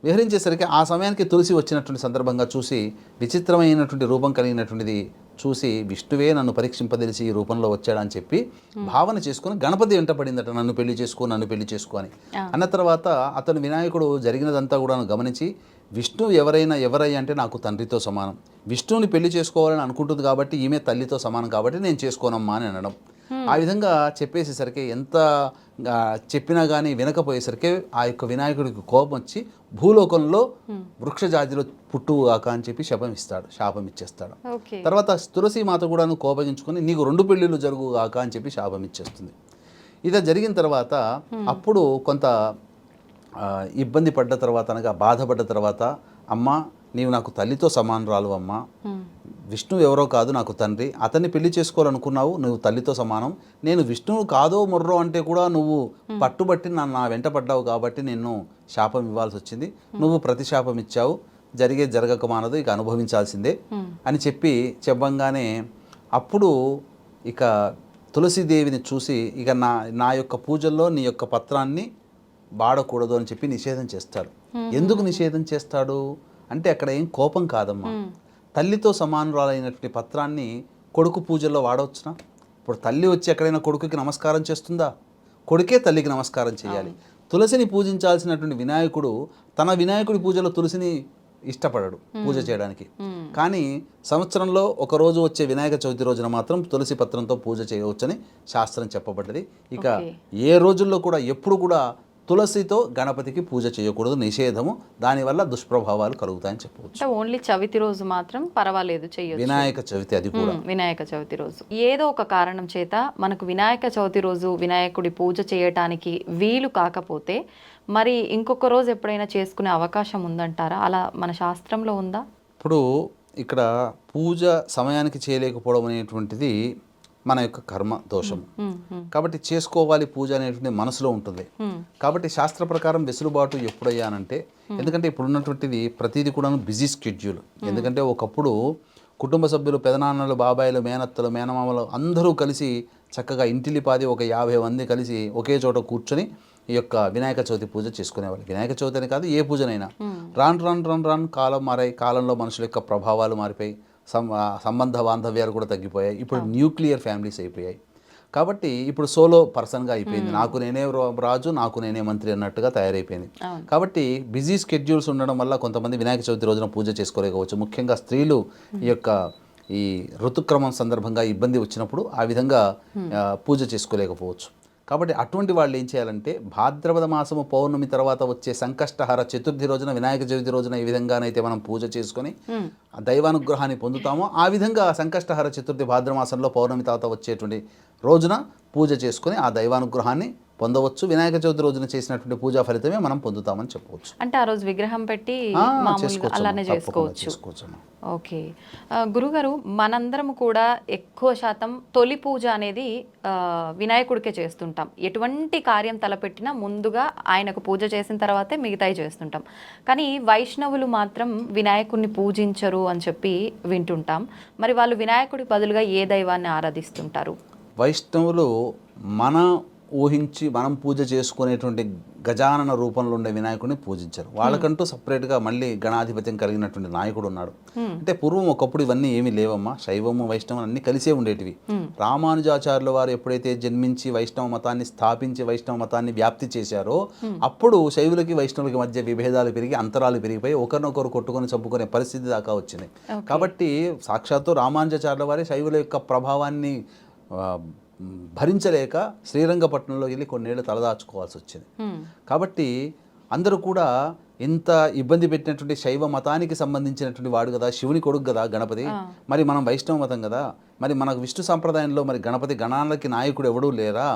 Speaker 3: విహరించేసరికి ఆ సమయానికి తులసి వచ్చినటువంటి సందర్భంగా చూసి విచిత్రమైనటువంటి రూపం కలిగినటువంటిది చూసి విష్ణువే నన్ను పరీక్షింపదలిచి ఈ రూపంలో వచ్చాడని చెప్పి భావన చేసుకుని గణపతి వెంట పడిందట, నన్ను పెళ్లి చేసుకో అని. అన్న తర్వాత అతను వినాయకుడు జరిగినదంతా కూడా గమనించి విష్ణువు ఎవరయ్యా అంటే నాకు తండ్రితో సమానం, విష్ణువుని పెళ్లి చేసుకోవాలని అనుకుంటుంది కాబట్టి ఈమె తల్లితో సమానం కాబట్టి నేను చేసుకోనమ్మా అని అనడం. ఆ విధంగా చెప్పేసేసరికి ఎంత చెప్పినా కానీ వినకపోయేసరికి ఆ యొక్క వినాయకుడికి కోపం వచ్చి భూలోకంలో వృక్షజాతిలో పుట్టుగాక అని చెప్పి శాపం ఇచ్చేస్తాడు. తర్వాత తులసి మాత కూడా కోపగించుకొని నీకు 2 పెళ్ళిళ్ళు జరుగుగాక అని చెప్పి శాపం ఇచ్చేస్తుంది. ఇది జరిగిన తర్వాత అప్పుడు కొంత ఇబ్బంది పడ్డ తర్వాత అనగా బాధపడ్డ తర్వాత అమ్మ నీవు నాకు తల్లితో సమానరాలు అమ్మ, విష్ణువు ఎవరో కాదు నాకు తండ్రి, అతన్ని పెళ్లి చేసుకోవాలనుకున్నావు, నువ్వు తల్లితో సమానం, నేను విష్ణువు కాదో మొర్రో అంటే కూడా నువ్వు పట్టుబట్టి నా వెంట పడ్డావు కాబట్టి నిన్ను శాపం ఇవ్వాల్సి వచ్చింది, నువ్వు ప్రతిశాపం ఇచ్చావు, జరగక మానదు, ఇక అనుభవించాల్సిందే అని చెప్పంగానే అప్పుడు ఇక తులసీదేవిని చూసి ఇక నా యొక్క పూజల్లో నీ యొక్క పత్రాన్ని వాడకూడదు అని చెప్పి నిషేధం చేస్తాడు. ఎందుకు నిషేధం చేస్తాడు అంటే అక్కడ ఏం కోపం కాదమ్మా, తల్లితో సమానురాలైనటువంటి పత్రాన్ని కొడుకు పూజల్లో వాడవచ్చునా? ఇప్పుడు తల్లి వచ్చి ఎక్కడైనా కొడుకుకి నమస్కారం చేస్తుందా? కొడుకే తల్లికి నమస్కారం చేయాలి. తులసిని పూజించాల్సినటువంటి వినాయకుడు తన వినాయకుడి పూజలో తులసిని ఇష్టపడడు పూజ చేయడానికి, కానీ సంవత్సరంలో ఒక రోజు వచ్చే వినాయక చవితి రోజున మాత్రం తులసి పత్రంతో పూజ చేయవచ్చని శాస్త్రం చెప్పబడ్డది. ఇక ఏ రోజుల్లో కూడా ఎప్పుడు కూడా తులసితో గణపతికి పూజ చేయకూడదు, నిషేధము. దానివల్ల దుష్ప్రభావాలు కలుగుతాయని చెప్పవచ్చు.
Speaker 2: ఓన్లీ చవితి రోజు మాత్రం పర్వాలేదు చేయొచ్చు.
Speaker 3: వినాయక చవితి, అది కూడా
Speaker 2: వినాయక చవితి రోజు ఏదో ఒక కారణం చేత మనకు వినాయక చవితి రోజు వినాయకుడి పూజ చేయటానికి వీలు కాకపోతే మరి ఇంకొక రోజు ఎప్పుడైనా చేసుకునే అవకాశం ఉందంటారా? అలా మన శాస్త్రంలో ఉందా?
Speaker 3: ఇప్పుడు ఇక్కడ పూజ సమయానికి చేయలేకపోవడం అనేటువంటిది మన యొక్క కర్మ దోషం కాబట్టి చేసుకోవాలి పూజ అనేటువంటి మనసులో ఉంటుంది. కాబట్టి శాస్త్ర ప్రకారం వెసులుబాటు ఎప్పుడయ్యానంటే, ఎందుకంటే ఇప్పుడు ఉన్నటువంటిది ప్రతిదీ కూడా బిజీ స్కెడ్యూల్. ఎందుకంటే ఒకప్పుడు కుటుంబ సభ్యులు, పెదనాన్నలు, బాబాయిలు, మేనత్తలు, మేనమామలు అందరూ కలిసి చక్కగా ఇంటిలిపాది ఒక 50 మంది కలిసి ఒకే చోట కూర్చొని ఈ యొక్క వినాయక చవితి పూజ చేసుకునేవాళ్ళు. వినాయక చవితి అని కాదు, ఏ పూజనైనా. రాను కాలం మారాయి, కాలంలో మనుషుల యొక్క ప్రభావాలు మారిపోయి సంబంధ బాంధవ్యాలు కూడా తగ్గిపోయాయి. ఇప్పుడు న్యూక్లియర్ ఫ్యామిలీస్ అయిపోయాయి. కాబట్టి ఇప్పుడు సోలో పర్సన్గా అయిపోయింది. నాకు నేనే రాజు, నాకు నేనే మంత్రి అన్నట్టుగా తయారైపోయింది. కాబట్టి బిజీ స్కెడ్యూల్స్ ఉండడం వల్ల కొంతమంది వినాయక చవితి రోజున పూజ చేసుకోలేకపోవచ్చు. ముఖ్యంగా స్త్రీలు ఈ ఋతుక్రమం సందర్భంగా ఇబ్బంది వచ్చినప్పుడు ఆ విధంగా పూజ చేసుకోలేకపోవచ్చు. కాబట్టి అటువంటి వాళ్ళు ఏం చేయాలంటే, భాద్రపద మాసము పౌర్ణమి తర్వాత వచ్చే సంకష్టహర చతుర్థి రోజున, వినాయక చవితి రోజున ఏ విధంగానైతే మనం పూజ చేసుకొని దైవానుగ్రహాన్ని పొందుతామో ఆ విధంగా సంకష్టహర చతుర్థి భాద్రమాసంలో పౌర్ణమి తర్వాత వచ్చేటువంటి రోజున పూజ చేసుకొని ఆ దైవానుగ్రహాన్ని పొందవచ్చు. వినాయక చవితి రోజున చేసినటువంటి పూజా ఫలితమే మనం పొందుతామని చెప్పవచ్చు.
Speaker 2: అంటే ఆ రోజు విగ్రహం పెట్టి అలానే చేసుకోవచ్చు. ఓకే గురుగారు, మనందరం కూడా ఎక్కువ శాతం తొలి పూజ అనేది వినాయకుడికే చేస్తుంటాం. ఎటువంటి కార్యం తలపెట్టినా ముందుగా ఆయనకు పూజ చేసిన తర్వాతే మిగతాయి చేస్తుంటాం. కానీ వైష్ణవులు మాత్రం వినాయకుడిని పూజించరు అని చెప్పి వింటుంటాం. మరి వాళ్ళు వినాయకుడి బదులుగా ఏ దైవాన్ని ఆరాధిస్తుంటారు?
Speaker 3: వైష్ణవులు ఊహించి మనం పూజ చేసుకునేటువంటి గజానన రూపంలో ఉండే వినాయకుడిని పూజించారు. వాళ్ళకంటూ సపరేట్గా మళ్ళీ గణాధిపత్యం కలిగినటువంటి నాయకుడు ఉన్నాడు. అంటే పూర్వం ఒకప్పుడు ఇవన్నీ ఏమీ లేవమ్మా, శైవము వైష్ణవం అన్ని కలిసే ఉండేటివి. రామానుజాచార్యుల వారు ఎప్పుడైతే జన్మించి వైష్ణవ మతాన్ని స్థాపించి వైష్ణవ మతాన్ని వ్యాప్తి చేశారో అప్పుడు శైవులకి వైష్ణవులకి మధ్య విభేదాలు పెరిగి అంతరాలు పెరిగిపోయి ఒకరినొకరు కొట్టుకొని చంపుకునే పరిస్థితి దాకా వచ్చింది. కాబట్టి సాక్షాత్తు రామానుజాచార్యుల వారి శైవుల యొక్క ప్రభావాన్ని భరించలేక శ్రీరంగపట్నంలో వెళ్ళి కొన్నేళ్ళు తలదాచుకోవాల్సి వచ్చింది. కాబట్టి అందరూ కూడా ఇంత ఇబ్బంది పెట్టినటువంటి శైవ మతానికి సంబంధించినటువంటి వాడు కదా, శివుని కొడుకు కదా గణపతి, మరి మనం వైష్ణవ మతం కదా, మరి మనకు విష్ణు సంప్రదాయంలో మరి గణపతి గణాలకి నాయకుడు ఎవడూ లేరా,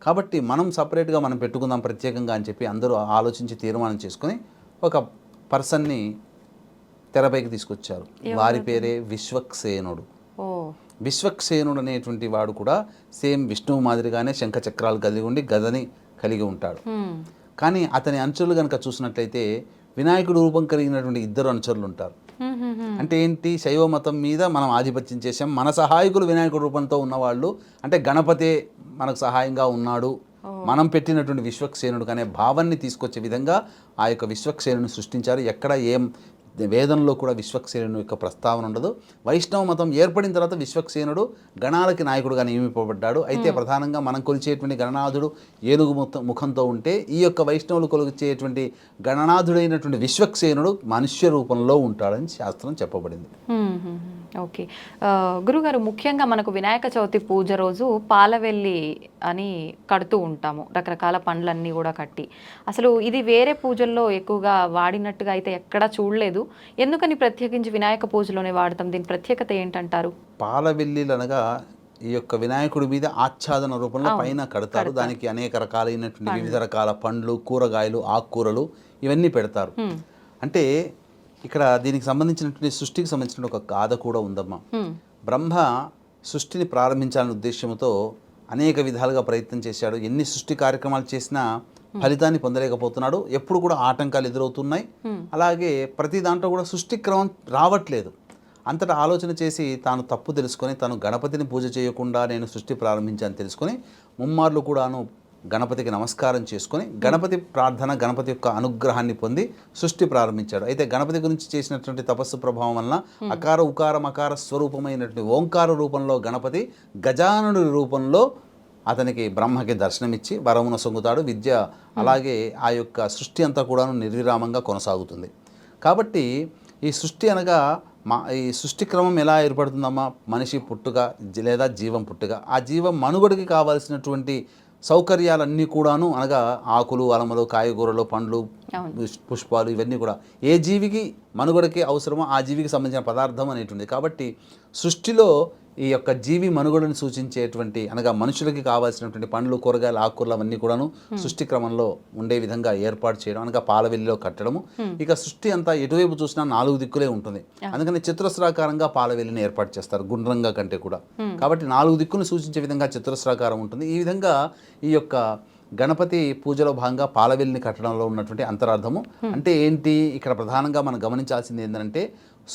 Speaker 3: కాబట్టి మనం సపరేట్గా మనం పెట్టుకుందాం ప్రత్యేకంగా అని చెప్పి అందరూ ఆలోచించి తీర్మానం చేసుకుని ఒక పర్సన్ని తెరపైకి తీసుకొచ్చారు. వారి పేరే విశ్వక్సేనుడు. విశ్వక్సేనుడు అనేటువంటి వాడు కూడా సేమ్ విష్ణువు మాదిరిగానే శంఖ చక్రాలు కలిగి ఉండి గదని కలిగి ఉంటాడు. కానీ అతని అనుచరులు కనుక చూసినట్లయితే వినాయకుడు రూపం కలిగినటువంటి 2 అనుచరులు ఉంటారు. అంటే ఏంటి, శైవ మతం మీద మనం ఆధిపత్యం చేసాం, మన సహాయకులు వినాయకుడు రూపంతో ఉన్నవాళ్ళు, అంటే గణపతే మనకు సహాయంగా ఉన్నాడు, మనం పెట్టినటువంటి విశ్వక్సేనుడు అనే భావాన్ని తీసుకొచ్చే విధంగా ఆ యొక్క విశ్వక్సేనుని సృష్టించారు. ఎక్కడ ఏం వేదంలో కూడా విశ్వక్సేనుడు యొక్క ప్రస్తావన ఉండదు. వైష్ణవ మతం ఏర్పడిన తర్వాత విశ్వక్సేనుడు గణాలకి నాయకుడుగా నియమింపబడ్డాడు. అయితే ప్రధానంగా మనం కొలిచేటువంటి గణనాథుడు ఏనుగు ముఖంతో ఉంటే ఈ యొక్క వైష్ణవులు కొలిచేటువంటి గణనాథుడైనటువంటి విశ్వక్సేనుడు మనుష్య రూపంలో ఉంటాడని శాస్త్రం చెప్పబడింది.
Speaker 2: ఓకే. గురుగారు, ముఖ్యంగా మనకు వినాయక చవితి పూజ రోజు పాలవెల్లి అని కడుతూ ఉంటాము, రకరకాల పండ్లన్నీ కూడా కట్టి. అసలు ఇది వేరే పూజల్లో ఎక్కువగా వాడినట్టుగా అయితే ఎక్కడా చూడలేదు. ఎందుకని ప్రత్యేకించి వినాయక పూజలోనే వాడతాం? దీని ప్రత్యేకత ఏంటంటారు?
Speaker 3: పాలవెల్లిలు అనగా ఈ యొక్క వినాయకుడి మీద ఆచ్ఛాదన రూపంలో పైన కడతారు. దానికి అనేక రకాలైనటువంటి వివిధ రకాల పండ్లు, కూరగాయలు, ఆకుకూరలు ఇవన్నీ పెడతారు. అంటే ఇక్కడ దీనికి సంబంధించినటువంటి సృష్టికి సంబంధించిన ఒక గాథ కూడా ఉందమ్మా. బ్రహ్మ సృష్టిని ప్రారంభించాలనే ఉద్దేశంతో అనేక విధాలుగా ప్రయత్నం చేశాడు. ఎన్ని సృష్టి కార్యక్రమాలు చేసినా ఫలితాన్ని పొందలేకపోతున్నాడు. ఎప్పుడు కూడా ఆటంకాలు ఎదురవుతున్నాయి. అలాగే ప్రతి దాంట్లో కూడా సృష్టి క్రమం రావట్లేదు. అంతటా ఆలోచన చేసి తాను తప్పు తెలుసుకొని తను గణపతిని పూజ చేయకుండా నేను సృష్టి ప్రారంభించాను తెలుసుకొని ముమ్మార్లు కూడాను గణపతికి నమస్కారం చేసుకొని గణపతి ప్రార్థన, గణపతి యొక్క అనుగ్రహాన్ని పొంది సృష్టి ప్రారంభించాడు. అయితే గణపతి గురించి చేసినటువంటి తపస్సు ప్రభావం వలన అకార ఉకార మకార స్వరూపమైనటువంటి ఓంకార రూపంలో గణపతి గజానుడి రూపంలో అతనికి బ్రహ్మకి దర్శనమిచ్చి వరమున సొంగుతాడు. విద్య అలాగే ఆ యొక్క సృష్టి అంతా కూడాను నిర్విరామంగా కొనసాగుతుంది. కాబట్టి ఈ సృష్టి అనగా ఈ సృష్టి క్రమం ఎలా ఏర్పడుతుందమ్మా? మనిషి పుట్టుక లేదా జీవం పుట్టుక. ఆ జీవం మనుగడకి కావాల్సినటువంటి సౌకర్యాలన్నీ కూడాను అనగా ఆకులు, అలమలు, కాయగూరలు, పండ్లు, పుష్పాలు ఇవన్నీ కూడా ఏ జీవికి మనుగడకి అవసరమో ఆ జీవికి సంబంధించిన పదార్థం అనేటువంటి. కాబట్టి సృష్టిలో ఈ యొక్క జీవి మనుగడను సూచించేటువంటి అనగా మనుషులకి కావాల్సినటువంటి పండ్లు, కూరగాయలు, ఆకుకూరలు అవన్నీ కూడాను సృష్టి క్రమంలో ఉండే విధంగా ఏర్పాటు చేయడం అనగా పాలవెల్లిలో కట్టడము. ఇక సృష్టి అంతా ఎటువైపు చూసినా 4 దిక్కులే ఉంటుంది. అందుకని చతురస్రాకారంగా పాలవెల్లిని ఏర్పాటు చేస్తారు, గుండ్రంగా కంటే కూడా. కాబట్టి 4 దిక్కును సూచించే విధంగా చతురస్రాకారం ఉంటుంది. ఈ విధంగా ఈ యొక్క గణపతి పూజలో భాగంగా పాలవెల్లిని కట్టడంలో ఉన్నటువంటి అంతరార్థము అంటే ఏంటి? ఇక్కడ ప్రధానంగా మనం గమనించాల్సింది ఏంటంటే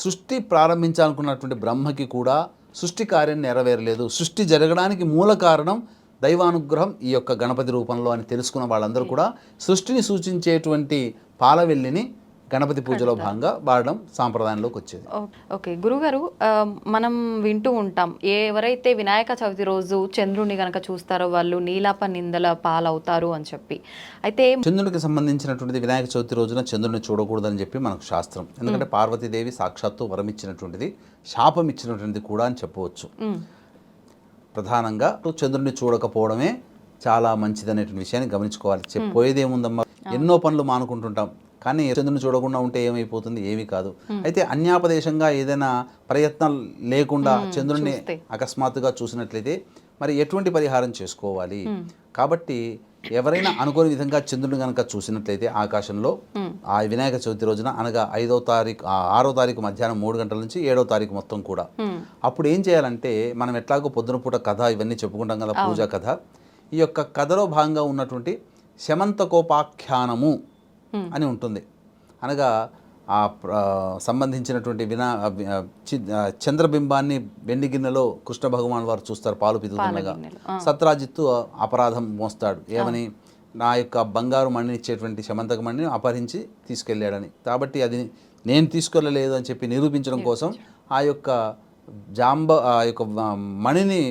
Speaker 3: సృష్టి ప్రారంభించాలనుకున్నటువంటి బ్రహ్మకి కూడా సృష్టి కార్యం నెరవేరలేదు. సృష్టి జరగడానికి మూల కారణం దైవానుగ్రహం ఈ యొక్క గణపతి రూపంలో అని తెలుసుకున్న వాళ్ళందరూ కూడా సృష్టిని సూచించేటువంటి పాలవెల్లిని గణపతి పూజలో భాగంగా వాడడం సాంప్రదాయంలోకి వచ్చేది.
Speaker 2: ఓకే గురుగారు, మనం వింటూ ఉంటాం ఎవరైతే వినాయక చవితి రోజు చంద్రుడిని గనక చూస్తారో వాళ్ళు నీలాప నిందల పాలవుతారు అని చెప్పి. అయితే
Speaker 3: చంద్రుడికి సంబంధించినటువంటిది వినాయక చవితి రోజున చంద్రుడిని చూడకూడదని చెప్పి మనకు శాస్త్రం. ఎందుకంటే పార్వతీదేవి సాక్షాత్తు వరం ఇచ్చినటువంటిది, శాపం ఇచ్చినటువంటిది కూడా అని చెప్పవచ్చు. ప్రధానంగా చంద్రుడిని చూడకపోవడమే చాలా మంచిదనేటువంటి విషయాన్ని గమనించుకోవాలి. చెప్పేది ఏముందమ్మా, ఎన్నో పనులు మానుకుంటుంటాం, కానీ చంద్రుని చూడకుండా ఉంటే ఏమైపోతుంది? ఏమీ కాదు. అయితే అన్యాపదేశంగా ఏదైనా ప్రయత్నం లేకుండా చంద్రుడిని అకస్మాత్తుగా చూసినట్లయితే మరి ఎటువంటి పరిహారం చేసుకోవాలి? కాబట్టి ఎవరైనా అనుకోని విధంగా చంద్రుడిని కనుక చూసినట్లయితే ఆకాశంలో ఆ వినాయక చవితి రోజున అనగా 6వ తారీఖు మధ్యాహ్నం 3 గంటల నుంచి 7వ తారీఖు మొత్తం కూడా అప్పుడు ఏం చేయాలంటే, మనం ఎట్లాగో పొద్దున పూట కథ ఇవన్నీ చెప్పుకుంటాం కదా, పూజా కథ. ఈ యొక్క కథలో భాగంగా ఉన్నటువంటి శమంతకోపాఖ్యానము అని ఉంటుంది. అనగా ఆ సంబంధించినటువంటి చంద్రబింబాన్ని వెండి గిన్నెలో కృష్ణ భగవాన్ వారు చూస్తారు పాలు పితుతుండగా. సత్రాజిత్తు అపరాధం మోస్తాడు ఏమని, నా యొక్క బంగారు మణిని ఇచ్చేటువంటి శమంతక మణిని అపహరించి తీసుకెళ్ళాడని. కాబట్టి అది నేను తీసుకెళ్ళలేదు అని చెప్పి నిరూపించడం కోసం ఆ యొక్క మణిని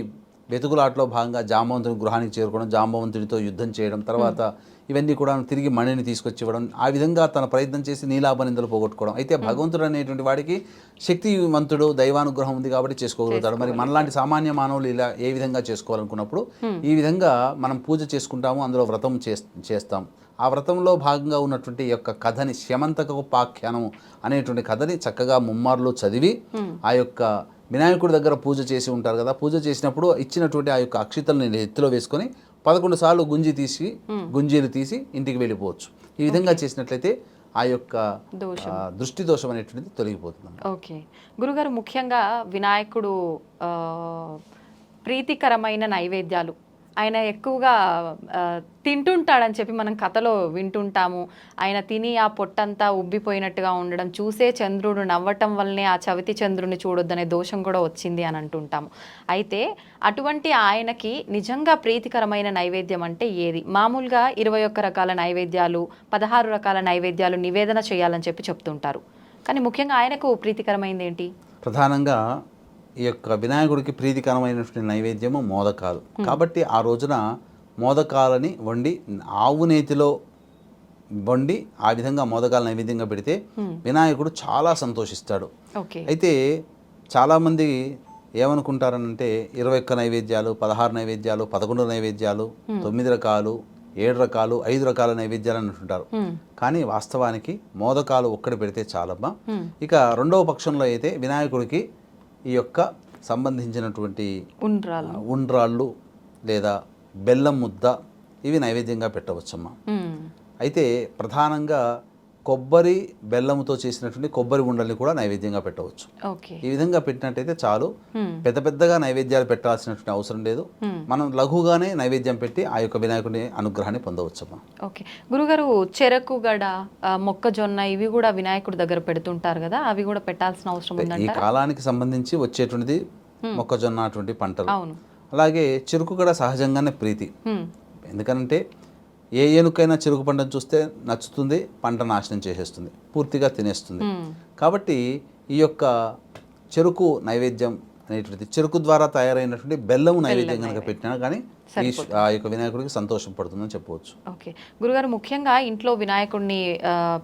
Speaker 3: వెతుకులాటలో భాగంగా జాంబవంతుని గృహానికి చేరుకోవడం, జాంబవంతుడితో యుద్ధం చేయడం, తర్వాత ఇవన్నీ కూడా తిరిగి మణిని తీసుకొచ్చి ఇవ్వడం, ఆ విధంగా తన ప్రయత్నం చేసి నీలాపనిందలు పోగొట్టుకోవడం. అయితే భగవంతుడు అనేటువంటి వాడికి శక్తివంతుడు, దైవానుగ్రహం ఉంది కాబట్టి చేసుకోగలుగుతాడు. మరి మనలాంటి సామాన్య మానవులు ఇలా ఏ విధంగా చేసుకోవాలనుకున్నప్పుడు ఈ విధంగా మనం పూజ చేసుకుంటాము, అందులో వ్రతం చేస్తాం. ఆ వ్రతంలో భాగంగా ఉన్నటువంటి యొక్క కథని శమంతకోపాఖ్యానము అనేటువంటి కథని చక్కగా ముమ్మార్లు చదివి ఆ యొక్క వినాయకుడి దగ్గర పూజ చేసి ఉంటారు కదా, పూజ చేసినప్పుడు ఇచ్చినటువంటి ఆ యొక్క అక్షితలను ఎత్తులో వేసుకొని 11 సార్లు గుంజీలు తీసి ఇంటికి వెళ్ళిపోవచ్చు. ఈ విధంగా చేసినట్లయితే ఆ యొక్క దృష్టి దోషం అనేటువంటిది తొలగిపోతుంది.
Speaker 2: ఓకే గురుగారు, ముఖ్యంగా వినాయకుడు ప్రీతికరమైన నైవేద్యాలు ఆయన ఎక్కువగా తింటుంటాడని చెప్పి మనం కథలో వింటుంటాము. ఆయన తిని ఆ పొట్టంతా ఉబ్బిపోయినట్టుగా ఉండడం చూసే చంద్రుడు నవ్వటం వల్లనే ఆ చవితి చంద్రుడిని చూడొద్దనే దోషం కూడా వచ్చింది అని అంటుంటాము. అయితే అటువంటి ఆయనకి నిజంగా ప్రీతికరమైన నైవేద్యం అంటే ఏది? మామూలుగా 21 రకాల నైవేద్యాలు, 16 రకాల నైవేద్యాలు నివేదన చేయాలని చెప్పి చెప్తుంటారు. కానీ ముఖ్యంగా ఆయనకు ప్రీతికరమైనది ఏంటి?
Speaker 3: ప్రధానంగా ఈ యొక్క వినాయకుడికి ప్రీతికరమైనటువంటి నైవేద్యము మోదకాలు. కాబట్టి ఆ రోజున మోదకాలని వండి ఆవు నేతిలో వండి ఆ విధంగా మోదకాలు నైవేద్యంగా పెడితే వినాయకుడు చాలా సంతోషిస్తాడు. అయితే చాలామంది ఏమనుకుంటారనంటే 21 నైవేద్యాలు, 16 నైవేద్యాలు, 11 నైవేద్యాలు, 9 రకాలు, 7 రకాలు, 5 రకాల నైవేద్యాలు అని అంటుంటారు. కానీ వాస్తవానికి మోదకాలు ఒక్కటి పెడితే చాలమ్మా. ఇక రెండవ పక్షంలో అయితే వినాయకుడికి ఈ యొక్క సంబంధించినటువంటి ఉండ్రాళ్ళు లేదా బెల్లం ముద్ద ఇవి నైవేద్యంగా పెట్టవచ్చమ్మా. అయితే ప్రధానంగా కొబ్బరి బెల్లంతో చేసినటువంటి కొబ్బరి ఉండల్ని కూడా నైవేద్యంగా పెట్టవచ్చు. ఈ విధంగా పెట్టినట్టయితే చాలు. పెద్ద పెద్దగా నైవేద్యాలు పెట్టాల్సినటువంటి అవసరం లేదు. మనం లఘుగానే నైవేద్యం పెట్టి ఆ యొక్క వినాయకుడి అనుగ్రహాన్ని పొందవచ్చమ్మా.
Speaker 2: ఓకే గురుగారు, చెరకు గడ, మొక్కజొన్న ఇవి కూడా వినాయకుడి దగ్గర పెడుతుంటారు కదా, అవి కూడా పెట్టాల్సిన అవసరం ఉందంట.
Speaker 3: ఈ కాలానికి సంబంధించి వచ్చేటువంటిది మొక్కజొన్న అటువంటి పంటలు. అలాగే చెరుకు గడ సహజంగానే ప్రీతి. ఎందుకంటే ఏ ఏనుకైనా చెరుకు పంటను చూస్తే నచ్చుతుంది, పంట నాశనం చేసేస్తుంది, పూర్తిగా తినేస్తుంది. కాబట్టి ఈ యొక్క చెరుకు నైవేద్యం అనేటువంటిది, చెరుకు ద్వారా తయారైనటువంటి బెల్లం నైవేద్యం కనుక పెట్టినా కానీ ఆ యొక్క వినాయకుడికి సంతోషం పడుతుందని చెప్పవచ్చు.
Speaker 2: ఓకే గురుగారు, ముఖ్యంగా ఇంట్లో వినాయకుడిని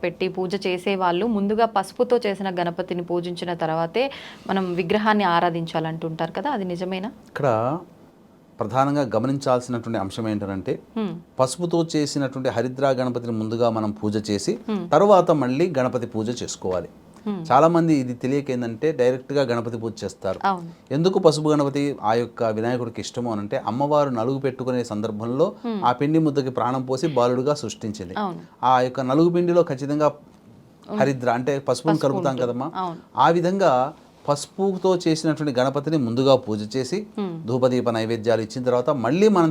Speaker 2: పెట్టి పూజ చేసే వాళ్ళు ముందుగా పసుపుతో చేసిన గణపతిని పూజించిన తర్వాతే మనం విగ్రహాన్ని ఆరాధించాలంటుంటారు కదా, అది నిజమేనా?
Speaker 3: ఇక్కడ ప్రధానంగా గమనించాల్సినటువంటి అంశం ఏంటంటే పసుపుతో చేసినటువంటి హరిద్రా గణపతిని ముందుగా మనం పూజ చేసి తర్వాత మళ్ళీ గణపతి పూజ చేసుకోవాలి. చాలా మంది ఇది తెలియక ఏంటంటే డైరెక్ట్గా గణపతి పూజ చేస్తారు. ఎందుకు పసుపు గణపతి ఆ యొక్క వినాయకుడికి ఇష్టము అనంటే అమ్మవారు నలుగు పెట్టుకునే సందర్భంలో ఆ పిండి ముద్దకి ప్రాణం పోసి బాలుడుగా సృష్టించింది. ఆ యొక్క నలుగు పిండిలో ఖచ్చితంగా హరిద్ర అంటే పసుపును కలుపుతాం కదమ్మా. ఆ విధంగా పసుపుతో చేసినటువంటి గణపతిని ముందుగా పూజ చేసి ధూపదీప నైవేద్యాలు ఇచ్చిన తర్వాత మళ్ళీ మనం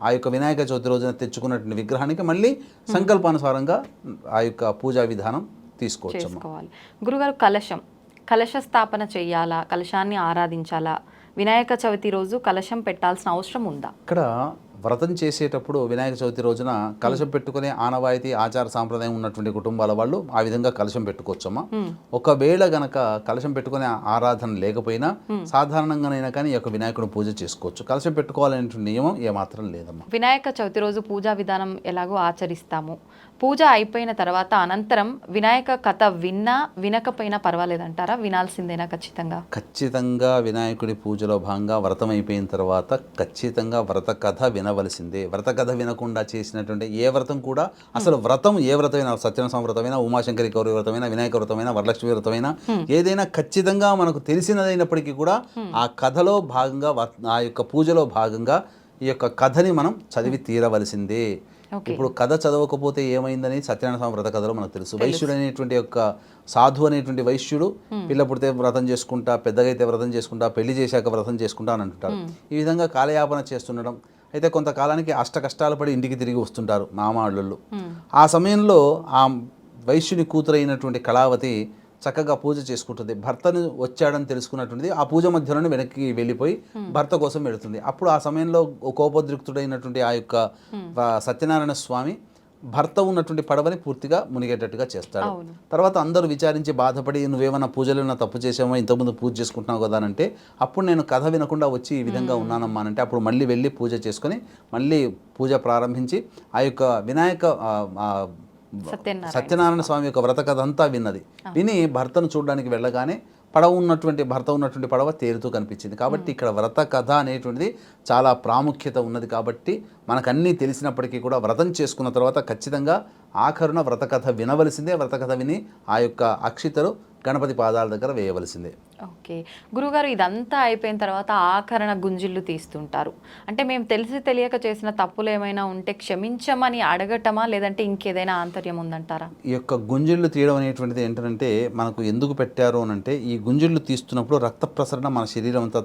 Speaker 3: ఆ యొక్క వినాయక చవితి రోజున తెచ్చుకున్నటువంటి విగ్రహానికి మళ్ళీ సంకల్పానుసారంగా ఆ యొక్క పూజా విధానం తీసుకోవాలి.
Speaker 2: గురుగారు, కలశ స్థాపన చేయాలా, కలశాన్ని ఆరాధించాలా, వినాయక చవితి రోజు కలశం పెట్టాల్సిన అవసరం ఉందా?
Speaker 3: ఇక్కడ వ్రతం చేసేటప్పుడు వినాయక చవితి రోజున కలశం పెట్టుకునే ఆనవాయితీ ఆచార సాంప్రదాయం ఉన్నటువంటి కుటుంబాల వాళ్ళు ఆ విధంగా కలశం పెట్టుకోవచ్చమ్మా. ఒకవేళ గనక కలశం పెట్టుకునే ఆరాధన లేకపోయినా సాధారణంగానైనా కానీ ఈ యొక్క వినాయకుడు పూజ చేసుకోవచ్చు. కలశం పెట్టుకోవాలనే నియమం ఏమాత్రం లేదమ్మా.
Speaker 2: వినాయక చవితి రోజు పూజా విధానం ఎలాగో ఆచరిస్తాము. పూజ అయిపోయిన తర్వాత అనంతరం వినాయక కథ విన్నా వినకపోయినా పర్వాలేదంటారా? వినాల్సిందేనా? ఖచ్చితంగా
Speaker 3: వినాయకుడి పూజలో భాగంగా వ్రతం అయిపోయిన తర్వాత ఖచ్చితంగా వ్రత కథ వినవలసిందే. వ్రత కథ వినకుండా చేసినటువంటి ఏ వ్రతం కూడా, అసలు వ్రతం ఏ వ్రతమైనా, సత్యనారాయణ వ్రతమైనా, ఉమాశంకరి గౌరీ వ్రతమైనా, వినాయక వ్రతమైనా, వరలక్ష్మి వ్రతమైనా, ఏదైనా ఖచ్చితంగా మనకు తెలిసినదైనప్పటికీ కూడా ఆ కథలో భాగంగా, ఆ యొక్క పూజలో భాగంగా ఈ యొక్క కథని మనం చదివి తీరవలసిందే. ఇప్పుడు కథ చదవకపోతే ఏమైందని సత్యనారాయణ స్వామి వ్రత కథలో మనకు తెలుసు. వైశ్యుడు అనేటువంటి యొక్క సాధు అనేటువంటి వైశ్యుడు పిల్ల పుడితే వ్రతం చేసుకుంటా, పెద్దగా అయితే వ్రతం చేసుకుంటా, పెళ్లి చేశాక వ్రతం చేసుకుంటా అని అంటుంటారు. ఈ విధంగా కాలయాపన చేస్తుండడం. అయితే కొంతకాలానికి అష్ట కష్టాలు పడి ఇంటికి తిరిగి వస్తుంటారు మామాళ్ళు. ఆ సమయంలో ఆ వైశ్యుని కూతురైనటువంటి కళావతి చక్కగా పూజ చేసుకుంటుంది. భర్తను వచ్చాడని తెలుసుకున్నటువంటిది ఆ పూజ మధ్యలోనే వెనక్కి వెళ్ళిపోయి భర్త కోసం వెళుతుంది. అప్పుడు ఆ సమయంలో కోపోద్రిక్తుడైనటువంటి ఆ యొక్క సత్యనారాయణ స్వామి భర్త ఉన్నటువంటి పడవని పూర్తిగా మునిగేటట్టుగా చేస్తాడు. తర్వాత అందరూ విచారించి బాధపడి నువ్వేమన్నా పూజలు ఏమైనా తప్పు చేసామో, ఇంతకుముందు పూజ చేసుకుంటున్నావు కదా అంటే, అప్పుడు నేను కథ వినకుండా వచ్చి ఈ విధంగా ఉన్నానమ్మా అంటే అప్పుడు మళ్ళీ వెళ్ళి పూజ చేసుకొని మళ్ళీ పూజ ప్రారంభించి ఆ యొక్క వినాయక సత్యనారాయణ స్వామి యొక్క వ్రత కథ అంతా విని భర్తను చూడడానికి వెళ్ళగానే భర్త ఉన్నటువంటి పడవ తేలుతూ కనిపించింది. కాబట్టి ఇక్కడ వ్రత కథ అనేటువంటిది చాలా ప్రాముఖ్యత ఉన్నది. కాబట్టి మనకన్నీ తెలిసినప్పటికీ కూడా వ్రతం చేసుకున్న తర్వాత ఖచ్చితంగా ఆఖరున వ్రత కథ వినవలసిందే. వ్రత కథ విని ఆ యొక్క అక్షితలు గణపతి పాదాల దగ్గర వేయవలసిందే.
Speaker 2: ఓకే గురుగారు, ఇదంతా అయిపోయిన తర్వాత ఆఖరణ గుంజిళ్ళు తీస్తుంటారు. అంటే మేము తెలిసి తెలియక చేసిన తప్పులు ఏమైనా ఉంటే క్షమించమని అడగటమా, లేదంటే ఇంకేదైనా ఆంతర్యం ఉందంటారా?
Speaker 3: ఈ యొక్క గుంజిళ్ళు తీయడం అనేటువంటిది ఏంటంటే మనకు ఎందుకు పెట్టారు అని అంటే, ఈ గుంజిళ్ళు తీస్తున్నప్పుడు రక్త ప్రసరణ మన శరీరం అంతా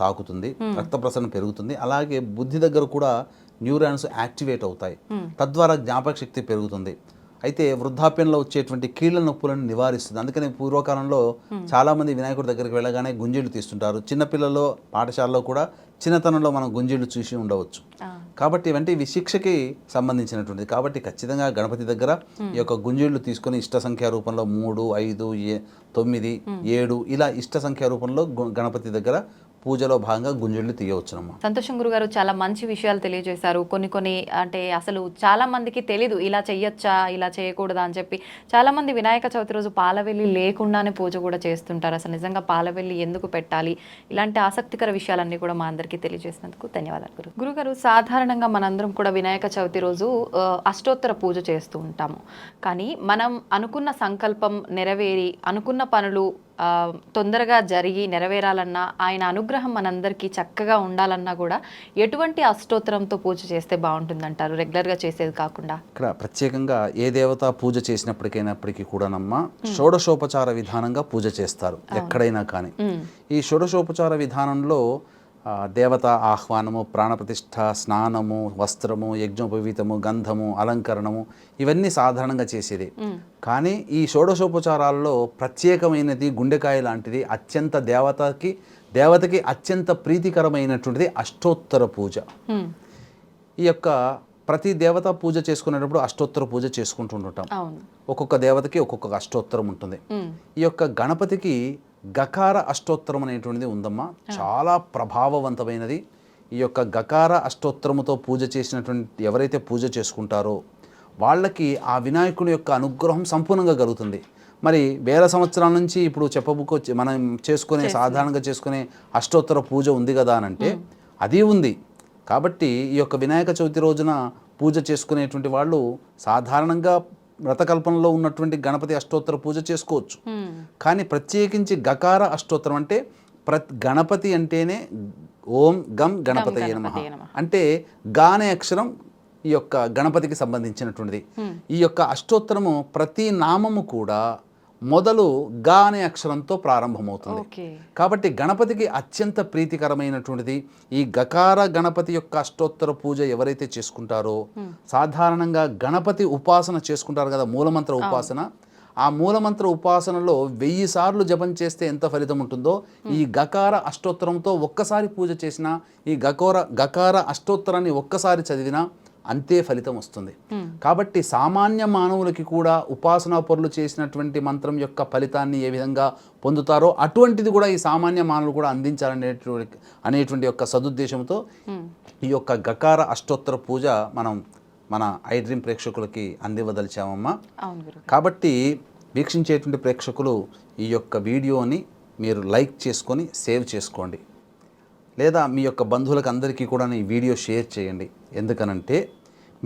Speaker 3: తాకుతుంది, రక్త ప్రసరణ పెరుగుతుంది. అలాగే బుద్ధి దగ్గర కూడా న్యూరాన్స్ యాక్టివేట్ అవుతాయి, తద్వారా జ్ఞాపక శక్తి పెరుగుతుంది. అయితే వృద్ధాప్యంలో వచ్చేటువంటి కీళ్ళ నొప్పులను నివారిస్తుంది. అందుకని పూర్వకాలంలో చాలామంది వినాయకుడి దగ్గరికి వెళ్ళగానే గుంజీలు తీస్తుంటారు. చిన్నపిల్లల్లో పాఠశాలలో కూడా చిన్నతనంలో మనం గుంజీళ్ళు చూసి ఉండవచ్చు. కాబట్టి ఇవంటి శిక్షకి సంబంధించినటువంటిది. కాబట్టి ఖచ్చితంగా గణపతి దగ్గర ఈ యొక్క గుంజీళ్ళు తీసుకొని ఇష్ట సంఖ్య రూపంలో 3, 5, 9, 7 ఇలా ఇష్ట సంఖ్య రూపంలో గణపతి దగ్గర పూజలో భాగంగా గుంజీళ్ళు తీయవచ్చునమ్మా.
Speaker 2: సంతోషం గురుగారు, చాలా మంచి విషయాలు తెలియజేశారు. కొన్ని అంటే అసలు చాలా మందికి తెలీదు ఇలా చెయ్యొచ్చా ఇలా చేయకూడదా అని చెప్పి. చాలా మంది వినాయక చవితి రోజు పాలవెల్లి లేకుండానే పూజ కూడా చేస్తుంటారు. అసలు నిజంగా పాలవెల్లి ఎందుకు పెట్టాలి, ఇలాంటి ఆసక్తికర విషయాలన్నీ కూడా మా అందరికీ తెలియజేసినందుకు ధన్యవాదాలు గురుగారు. సాధారణంగా మనందరం కూడా వినాయక చవితి రోజు అష్టోత్తర పూజ చేస్తూ ఉంటాము. కానీ మనం అనుకున్న సంకల్పం నెరవేరి అనుకున్న పనులు తొందరగా జరిగి నెరవేరాలన్నా, ఆయన అనుగ్రహం మనందరికీ చక్కగా ఉండాలన్నా కూడా ఎటువంటి అష్టోత్తరంతో పూజ చేస్తే బాగుంటుందంటారు, రెగ్యులర్గా చేసేది కాకుండా?
Speaker 3: ఇక్కడ ప్రత్యేకంగా ఏ దేవత పూజ చేసినప్పటికైనప్పటికీ కూడానమ్మా షోడశోపచార విధానంగా పూజ చేస్తారు ఎక్కడైనా కానీ. ఈ షోడశోపచార విధానంలో దేవత ఆహ్వానము, ప్రాణప్రతిష్ఠ, స్నానము, వస్త్రము, యజ్ఞోపవీతము, గంధము, అలంకరణము ఇవన్నీ సాధారణంగా చేసేది. కానీ ఈ షోడశోపచారాల్లో ప్రత్యేకమైనది గుండెకాయ లాంటిది, అత్యంత దేవతకి అత్యంత ప్రీతికరమైనటువంటిది అష్టోత్తర పూజ. ఈ యొక్క ప్రతి దేవత పూజ చేసుకునేటప్పుడు అష్టోత్తర పూజ చేసుకుంటుంటాం. ఒక్కొక్క దేవతకి ఒక్కొక్క అష్టోత్తరం ఉంటుంది. ఈ యొక్క గణపతికి గకార అష్టోత్తరం అనేటువంటిది ఉందమ్మా, చాలా ప్రభావవంతమైనది. ఈ యొక్క గకార అష్టోత్తరముతో పూజ చేసినటువంటి ఎవరైతే పూజ చేసుకుంటారో వాళ్ళకి ఆ వినాయకుని యొక్క అనుగ్రహం సంపూర్ణంగా కలుగుతుంది. మరి వేల సంవత్సరాల నుంచి ఇప్పుడు మనం సాధారణంగా చేసుకునే అష్టోత్తర పూజ ఉంది కదా అని అంటే అది ఉంది. కాబట్టి ఈ యొక్క వినాయక చవితి రోజున పూజ చేసుకునేటువంటి వాళ్ళు సాధారణంగా వ్రతకల్పనలో ఉన్నటువంటి గణపతి అష్టోత్తర పూజ చేసుకోవచ్చు. కానీ ప్రత్యేకించి గకార అష్టోత్తరం అంటే గణపతి అంటేనే ఓం గం గణపతయే నమః అంటే గానే అక్షరం ఈ యొక్క గణపతికి సంబంధించినటువంటిది. ఈ యొక్క అష్టోత్తరము ప్రతి నామము కూడా మొదలు గా అనే అక్షరంతో ప్రారంభమవుతుంది. కాబట్టి గణపతికి అత్యంత ప్రీతికరమైనటువంటిది ఈ గకార గణపతి యొక్క అష్టోత్తర పూజ ఎవరైతే చేసుకుంటారో, సాధారణంగా గణపతి ఉపాసన చేసుకుంటారు కదా, మూలమంత్ర ఉపాసన. ఆ మూలమంత్ర ఉపాసనలో 1000 సార్లు జపం చేస్తే ఎంత ఫలితం ఉంటుందో ఈ గకార అష్టోత్తరంతో ఒక్కసారి పూజ చేసినా, ఈ గకార అష్టోత్తరాన్ని ఒక్కసారి చదివినా అంతే ఫలితం వస్తుంది. కాబట్టి సామాన్య మానవులకి కూడా ఉపాసనా పరులు చేసినటువంటి మంత్రం యొక్క ఫలితాన్ని ఏ విధంగా పొందుతారో అటువంటిది కూడా ఈ సామాన్య మానవులు కూడా అందించాలనేటువంటి యొక్క సదుద్దేశంతో ఈ యొక్క గకార అష్టోత్తర పూజ మన ఐడ్రీమ్ ప్రేక్షకులకి అందివ్వదలిచామమ్మా. కాబట్టి వీక్షించేటువంటి ప్రేక్షకులు ఈ యొక్క వీడియోని మీరు లైక్ చేసుకొని సేవ్ చేసుకోండి, లేదా మీ యొక్క బంధువులకు అందరికీ కూడా ఈ వీడియో షేర్ చేయండి. ఎందుకనంటే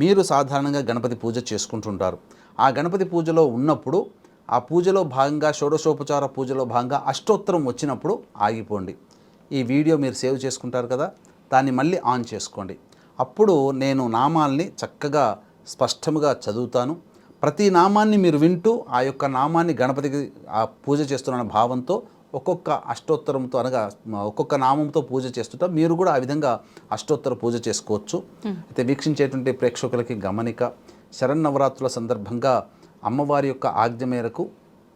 Speaker 3: మీరు సాధారణంగా గణపతి పూజ చేసుకుంటుంటారు. ఆ గణపతి పూజలో ఉన్నప్పుడు ఆ పూజలో భాగంగా షోడశోపచార పూజలో భాగంగా అష్టోత్తరం వచ్చినప్పుడు ఆగిపోండి. ఈ వీడియో మీరు సేవ్ చేసుకుంటారు కదా, దాన్ని మళ్ళీ ఆన్ చేసుకోండి. అప్పుడు నేను నామాల్ని చక్కగా స్పష్టంగా చదువుతాను. ప్రతి నామాన్ని మీరు వింటూ ఆ యొక్క నామాన్ని గణపతికి ఆ పూజ చేస్తున్న భావంతో ఒక్కొక్క అష్టోత్తరంతో అనగా ఒక్కొక్క నామంతో పూజ చేస్తుంటాం. మీరు కూడా ఆ విధంగా అష్టోత్తర పూజ చేసుకోవచ్చు. అయితే వీక్షించేటువంటి ప్రేక్షకులకి గమనిక, శరన్నవరాత్రుల సందర్భంగా అమ్మవారి యొక్క ఆజ్ఞ మేరకు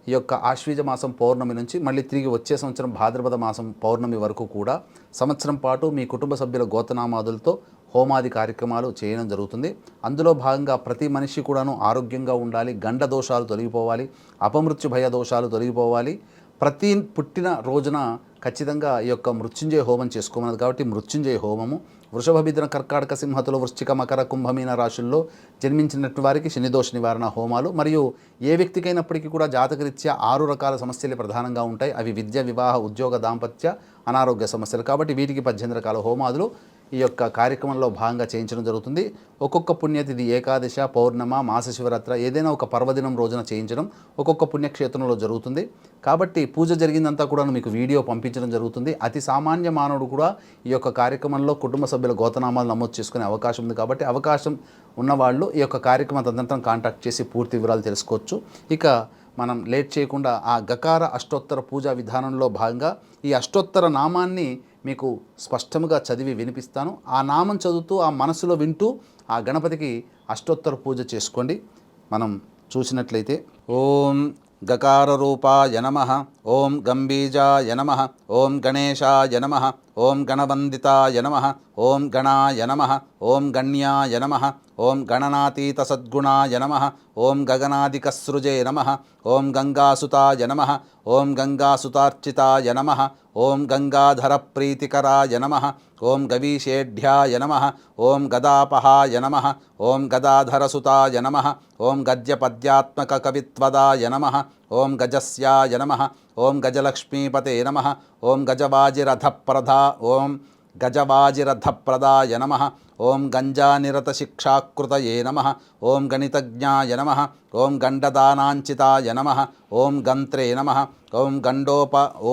Speaker 3: ఈ యొక్క ఆశ్వీజ మాసం పౌర్ణమి నుంచి మళ్ళీ తిరిగి వచ్చే సంవత్సరం భాద్రపద మాసం పౌర్ణమి వరకు కూడా సంవత్సరం పాటు మీ కుటుంబ సభ్యుల గోతనామాదులతో హోమాది కార్యక్రమాలు చేయడం జరుగుతుంది. అందులో భాగంగా ప్రతి మనిషి కూడాను ఆరోగ్యంగా ఉండాలి, గండ దోషాలు తొలగిపోవాలి, అపమృత్యు భయ దోషాలు తొలగిపోవాలి. ప్రతి పుట్టిన రోజున ఖచ్చితంగా ఈ యొక్క మృత్యుంజయ హోమం చేసుకోమన్నది. కాబట్టి మృత్యుంజయ హోమము వృషభ, మిథున, కర్కాటక, సింహతుల, వృశ్చిక, మకర, కుంభమీన రాశుల్లో జన్మించినటువంటి వారికి శనిదోష నివారణ హోమాలు, మరియు ఏ వ్యక్తికైనప్పటికీ కూడా జాతకరీత్యా 6 రకాల సమస్యలు ప్రధానంగా ఉంటాయి. అవి విద్య, వివాహ, ఉద్యోగ, దాంపత్య, అనారోగ్య సమస్యలు. కాబట్టి వీటికి 18 రకాల హోమాదులు ఈ యొక్క కార్యక్రమంలో భాగంగా చేయించడం జరుగుతుంది. ఒక్కొక్క పుణ్యతిథి, ఏకాదశ, పౌర్ణమ, మాస శివరాత్రి ఏదైనా ఒక పర్వదినం రోజున చేయించడం ఒక్కొక్క పుణ్యక్షేత్రంలో జరుగుతుంది. కాబట్టి పూజ జరిగిందంతా కూడా మీకు వీడియో పంపించడం జరుగుతుంది. అతి సామాన్య మానవుడు కూడా ఈ యొక్క కార్యక్రమంలో కుటుంబ సభ్యుల గోతనామాలు నమోదు చేసుకునే అవకాశం ఉంది. కాబట్టి అవకాశం ఉన్నవాళ్ళు ఈ యొక్క కార్యక్రమం తదనంతరం కాంటాక్ట్ చేసి పూర్తి వివరాలు తెలుసుకోవచ్చు. ఇక మనం లేట్ చేయకుండా ఆ గకార అష్టోత్తర పూజా విధానంలో భాగంగా ఈ అష్టోత్తర నామాన్ని మీకు స్పష్టంగా చదివి వినిపిస్తాను. ఆ నామం చదువుతూ ఆ మనసులో వింటూ ఆ గణపతికి అష్టోత్తర పూజ చేసుకోండి. మనం చూసినట్లయితే ఓం గకార రూపాయ నమః, ఓం గంబీజాయ నమః ఓం గణేశాయ నమః ఓం గణవందితాయ నమః ఓం గణాయ నమః ఓం గణ్యాయ నమః ఓం గణనాతీత సద్గుణాయ నమః ఓం గగనాదికసృజే నమః ఓం గంగాసుతాయ నమః ఓం గంగాసుతార్చితాయ నమః ఓం గంగాధర ప్రీతికరాయ నమః ఓం గవీషేఢ్యాయ నమః ఓం గదాపహాయ నమః ఓం గదాధరసుతాయ నమః ఓం గద్యపద్యాత్మక కవిత్వదాయ నమః ఓం గజస్యాయ నమః ఓం గజలక్ష్మీపతే నమః ఓం గజవాజిరథప్రదాయ నమః ఓం గంజానిరతశిక్షాకృతయే నమః ఓం గణితజ్ఞాయ నమః ఓం గండదానాంచితాయ నమః ఓం గంత్రే నమః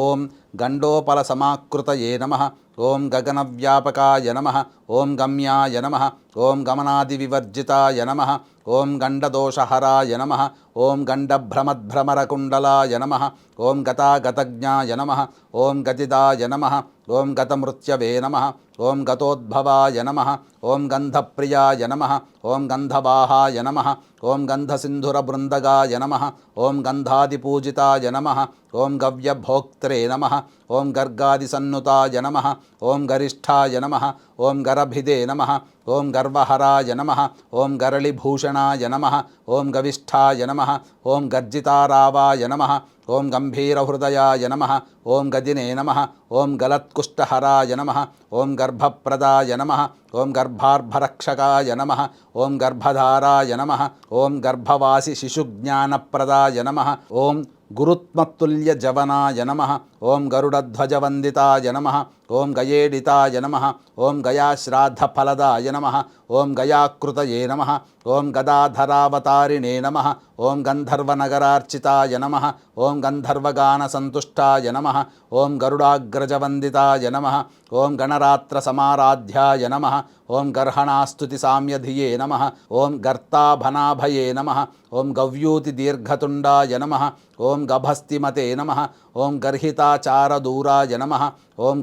Speaker 3: ఓం గండోపలసమాకృతయే నమః ఓం గగనవ్యాపకాయ నమః ఓం గమ్యాయ నమః ఓం గమనాదివివర్జితాయ నమః ఓం గండదోషహరాయ నమః ఓం గండభ్రమద్భ్రమరకుండలాయ నమః ఓం గతాగతజ్ఞాయ నమః ఓం గతిదాయ నమః ఓం గతమృత్యవే నమః ఓం గతోద్భవాయ నమః ఓం గంధప్రియాయ నమః ఓం గంధవాహాయ నమః ఓం గంధసింధురబృందగాయ నమః ఓం గంధాదిపూజితాయ నమః ఓం గవ్యభోక్త్రే నమః ఓం గర్గాదిసన్నుతాయ నమః ఓం గరిష్ఠాయ నమః ఓం గరభిదే నమః ఓం గర్వహరాయ నమః ఓం గరళిభూషణాయ నమః ఓం గవిష్ఠాయ నమః ఓం గర్జితారావాయ నమః ఓం గంభీరహృదయాయ నమః ఓం గదినే నమః ఓం గలత్కుష్ఠహరాయ నమః ఓం గర్భప్రదాయ నమః ఓం గర్భార్భరక్షకాయ నమః ఓం గర్భధారాయ నమః ఓం గర్భవాసి శిశుజ్ఞానప్రదాయ నమః ఓం గురుత్మత్తుల్య జవనాయ నమః ఓం గరుడధ్వజవందితాయ నమః ఓం గయేడితాయ నమః ఓం గయాశ్రాద్ధఫలదాయ నమః ఓం గయాకృతయే నమః ఓం గదాధరావతారిణే నమః ఓం గంధర్వనగరార్చితాయ నమః ఓం గంధర్వగానసంతుష్టాయ నమః ఓం గరుడాగ్రజవందితాయ నమః ఓం గణరాత్రసమారాధ్యాయ నమః ఓం గర్హణాస్తుతిసామ్యధియే నమః ఓం గర్తాభనాభయే నమః ఓం గవ్యూతిదీర్ఘతుండాయ నమః ఓం గభస్తిమతే నమః ఓం గర్హితాచారదూరాయ నమః ఓం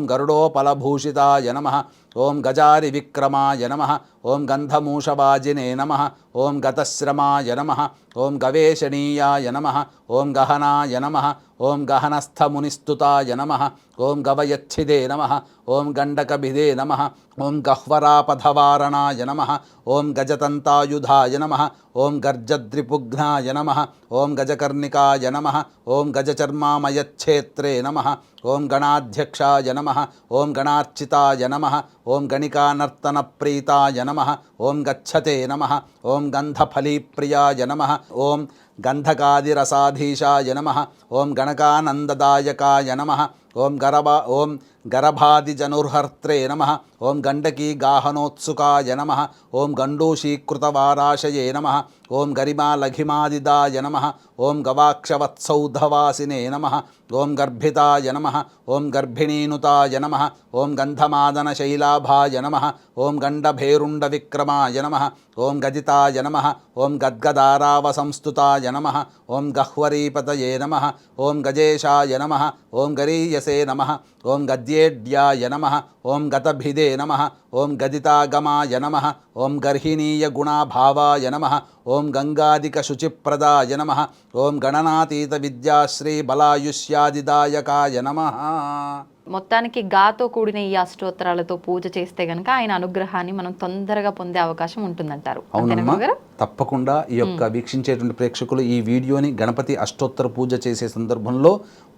Speaker 3: గరుడోపలభూషితాయ నమః ఓం గజారి విక్రమాయ నమః ఓం గంధమూషవాజినే నమః ఓం గతశ్రమాయ నమః ఓం గవేషణీయాయ నమః ఓం గహనాయ నమః ఓం గహనస్థమునిస్తుతాయ నమః ఓం గవయచ్ఛిదే నమః ఓం గండకభిదే నమః ఓం గహ్వరాపధవారణాయ నమః ఓం గజతంతాయుధాయ నమః ఓం గర్జద్రిపుఘ్నాయ నమః ఓం గజకర్ణికాయ నమః ఓం గజచర్మామయచ్ఛేత్రే నమః ఓం గణాధ్యక్షాయ నమః ఓం గణార్చితాయ నమః ఓం గణికానర్తనప్రీతాయ నమః ఓం గచ్చతే నమః ఓం గంధఫలీప్రియాయ నమః ఓం గంధకాదిరసాధీశాయ నమః ఓం గణకానందదాయకాయ నమః ఓం గరభాదిజనుర్హర్త్రే నమః ఓం గండకీ గాహనోత్సుకాయ నమః ఓం గండూషీకృతవారాశయే నమః ఓం గరిమాలఘిమాదిదాయ నమః ఓం గవాక్షవత్సౌధవాసినే నమః ఓం గర్భితాయ నమః ఓం గర్భిణీనుతాయ నమః ఓం గంధమాదనశైలాభాయ నమః ఓం గండభేరుండవిక్రమాయ నమః ఓం గజితాయ నమః ఓం గద్గదారావసంస్తుతాయ నమః ఓం గహ్వరీపతయే నమః ఓం గజేశాయ నమః ఓం గరీయసే నమః ఓం గద్యేడ్యాయ నమః ఓం గతభిదే నమః ఓం గదితాగమాయ నమః ఓం గర్హిణీయ గుణాభావాయ నమః ఓం గంగాదికశుచిప్రదాయ నమః ఓం గణనాతీత విద్యాశ్రీ బలాయుష్యాదిదాయకాయ నమః.
Speaker 2: మొత్తానికి గాతో కూడిన ఈ అష్టోత్తరాలతో పూజ చేస్తే గనక ఆయన అనుగ్రహాన్ని మనం తొందరగా పొందే అవకాశం ఉంటుందంటారు.
Speaker 3: అవునమ్మా, తప్పకుండా ఈ యొక్క వీక్షించేటువంటి ప్రేక్షకులు ఈ వీడియోని గణపతి అష్టోత్తర పూజ చేసే సందర్భంలో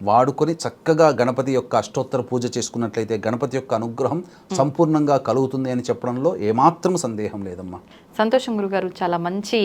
Speaker 3: వాడుకొని చక్కగా గణపతి యొక్క అష్టోత్తర పూజ చేసుకున్నట్లయితే గణపతి యొక్క అనుగ్రహం సంపూర్ణంగా కలుగుతుంది అని చెప్పడంలో ఏమాత్రం సందేహం లేదమ్మా.
Speaker 2: సంతోషం గురుగారు, చాలా మంచి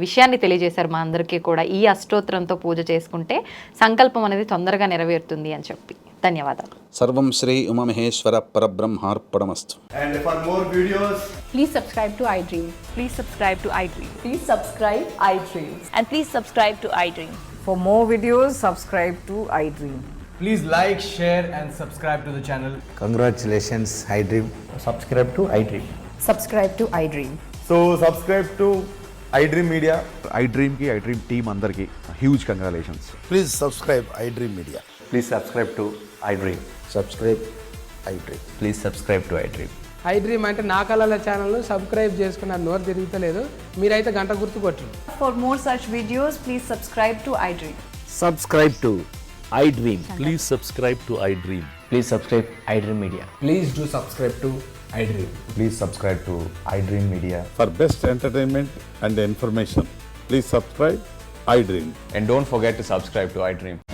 Speaker 2: విషయాన్ని తెలియజేశారు మా అందరికీ కూడా. ఈ అష్టోత్తరంతో పూజ చేసుకుంటే సంకల్పం అనేది తొందరగా నెరవేరుతుంది అని చెప్పి. ధన్యవాదాలు.
Speaker 3: సర్వం Shri Umamaheshwara పరబ్రహ్మార్పణమస్తు.
Speaker 4: And for more videos,
Speaker 5: Please subscribe to iDream.
Speaker 6: Please subscribe to iDream.
Speaker 5: Please subscribe iDream.
Speaker 6: And please subscribe to iDream.
Speaker 7: For more videos, subscribe to iDream.
Speaker 4: please like, share and subscribe to the channel.
Speaker 8: Congratulations, iDream.
Speaker 4: Subscribe to iDream.
Speaker 5: Subscribe to iDream.
Speaker 4: So subscribe to iDream Media.
Speaker 9: iDream ki iDream team andarki huge congratulations.
Speaker 8: Please subscribe iDream Media.
Speaker 10: Please subscribe to iDream.
Speaker 8: Subscribe iDream.
Speaker 10: Please subscribe to iDream.
Speaker 11: iDream అంటే నా కళల ఛానల్ను subscribe చేసుకున్నారు, నోరు తిరుగుతలేదు. మీరైతే గంట గుర్తు కొట్టండి.
Speaker 5: For more such videos, please subscribe to iDream.
Speaker 8: Subscribe to iDream.
Speaker 10: Please subscribe to iDream. Please subscribe iDream Media.
Speaker 11: Please do subscribe to iDream.
Speaker 4: Please subscribe to iDream Media.
Speaker 9: For best entertainment and information, please subscribe iDream.
Speaker 10: And don't forget to subscribe to iDream.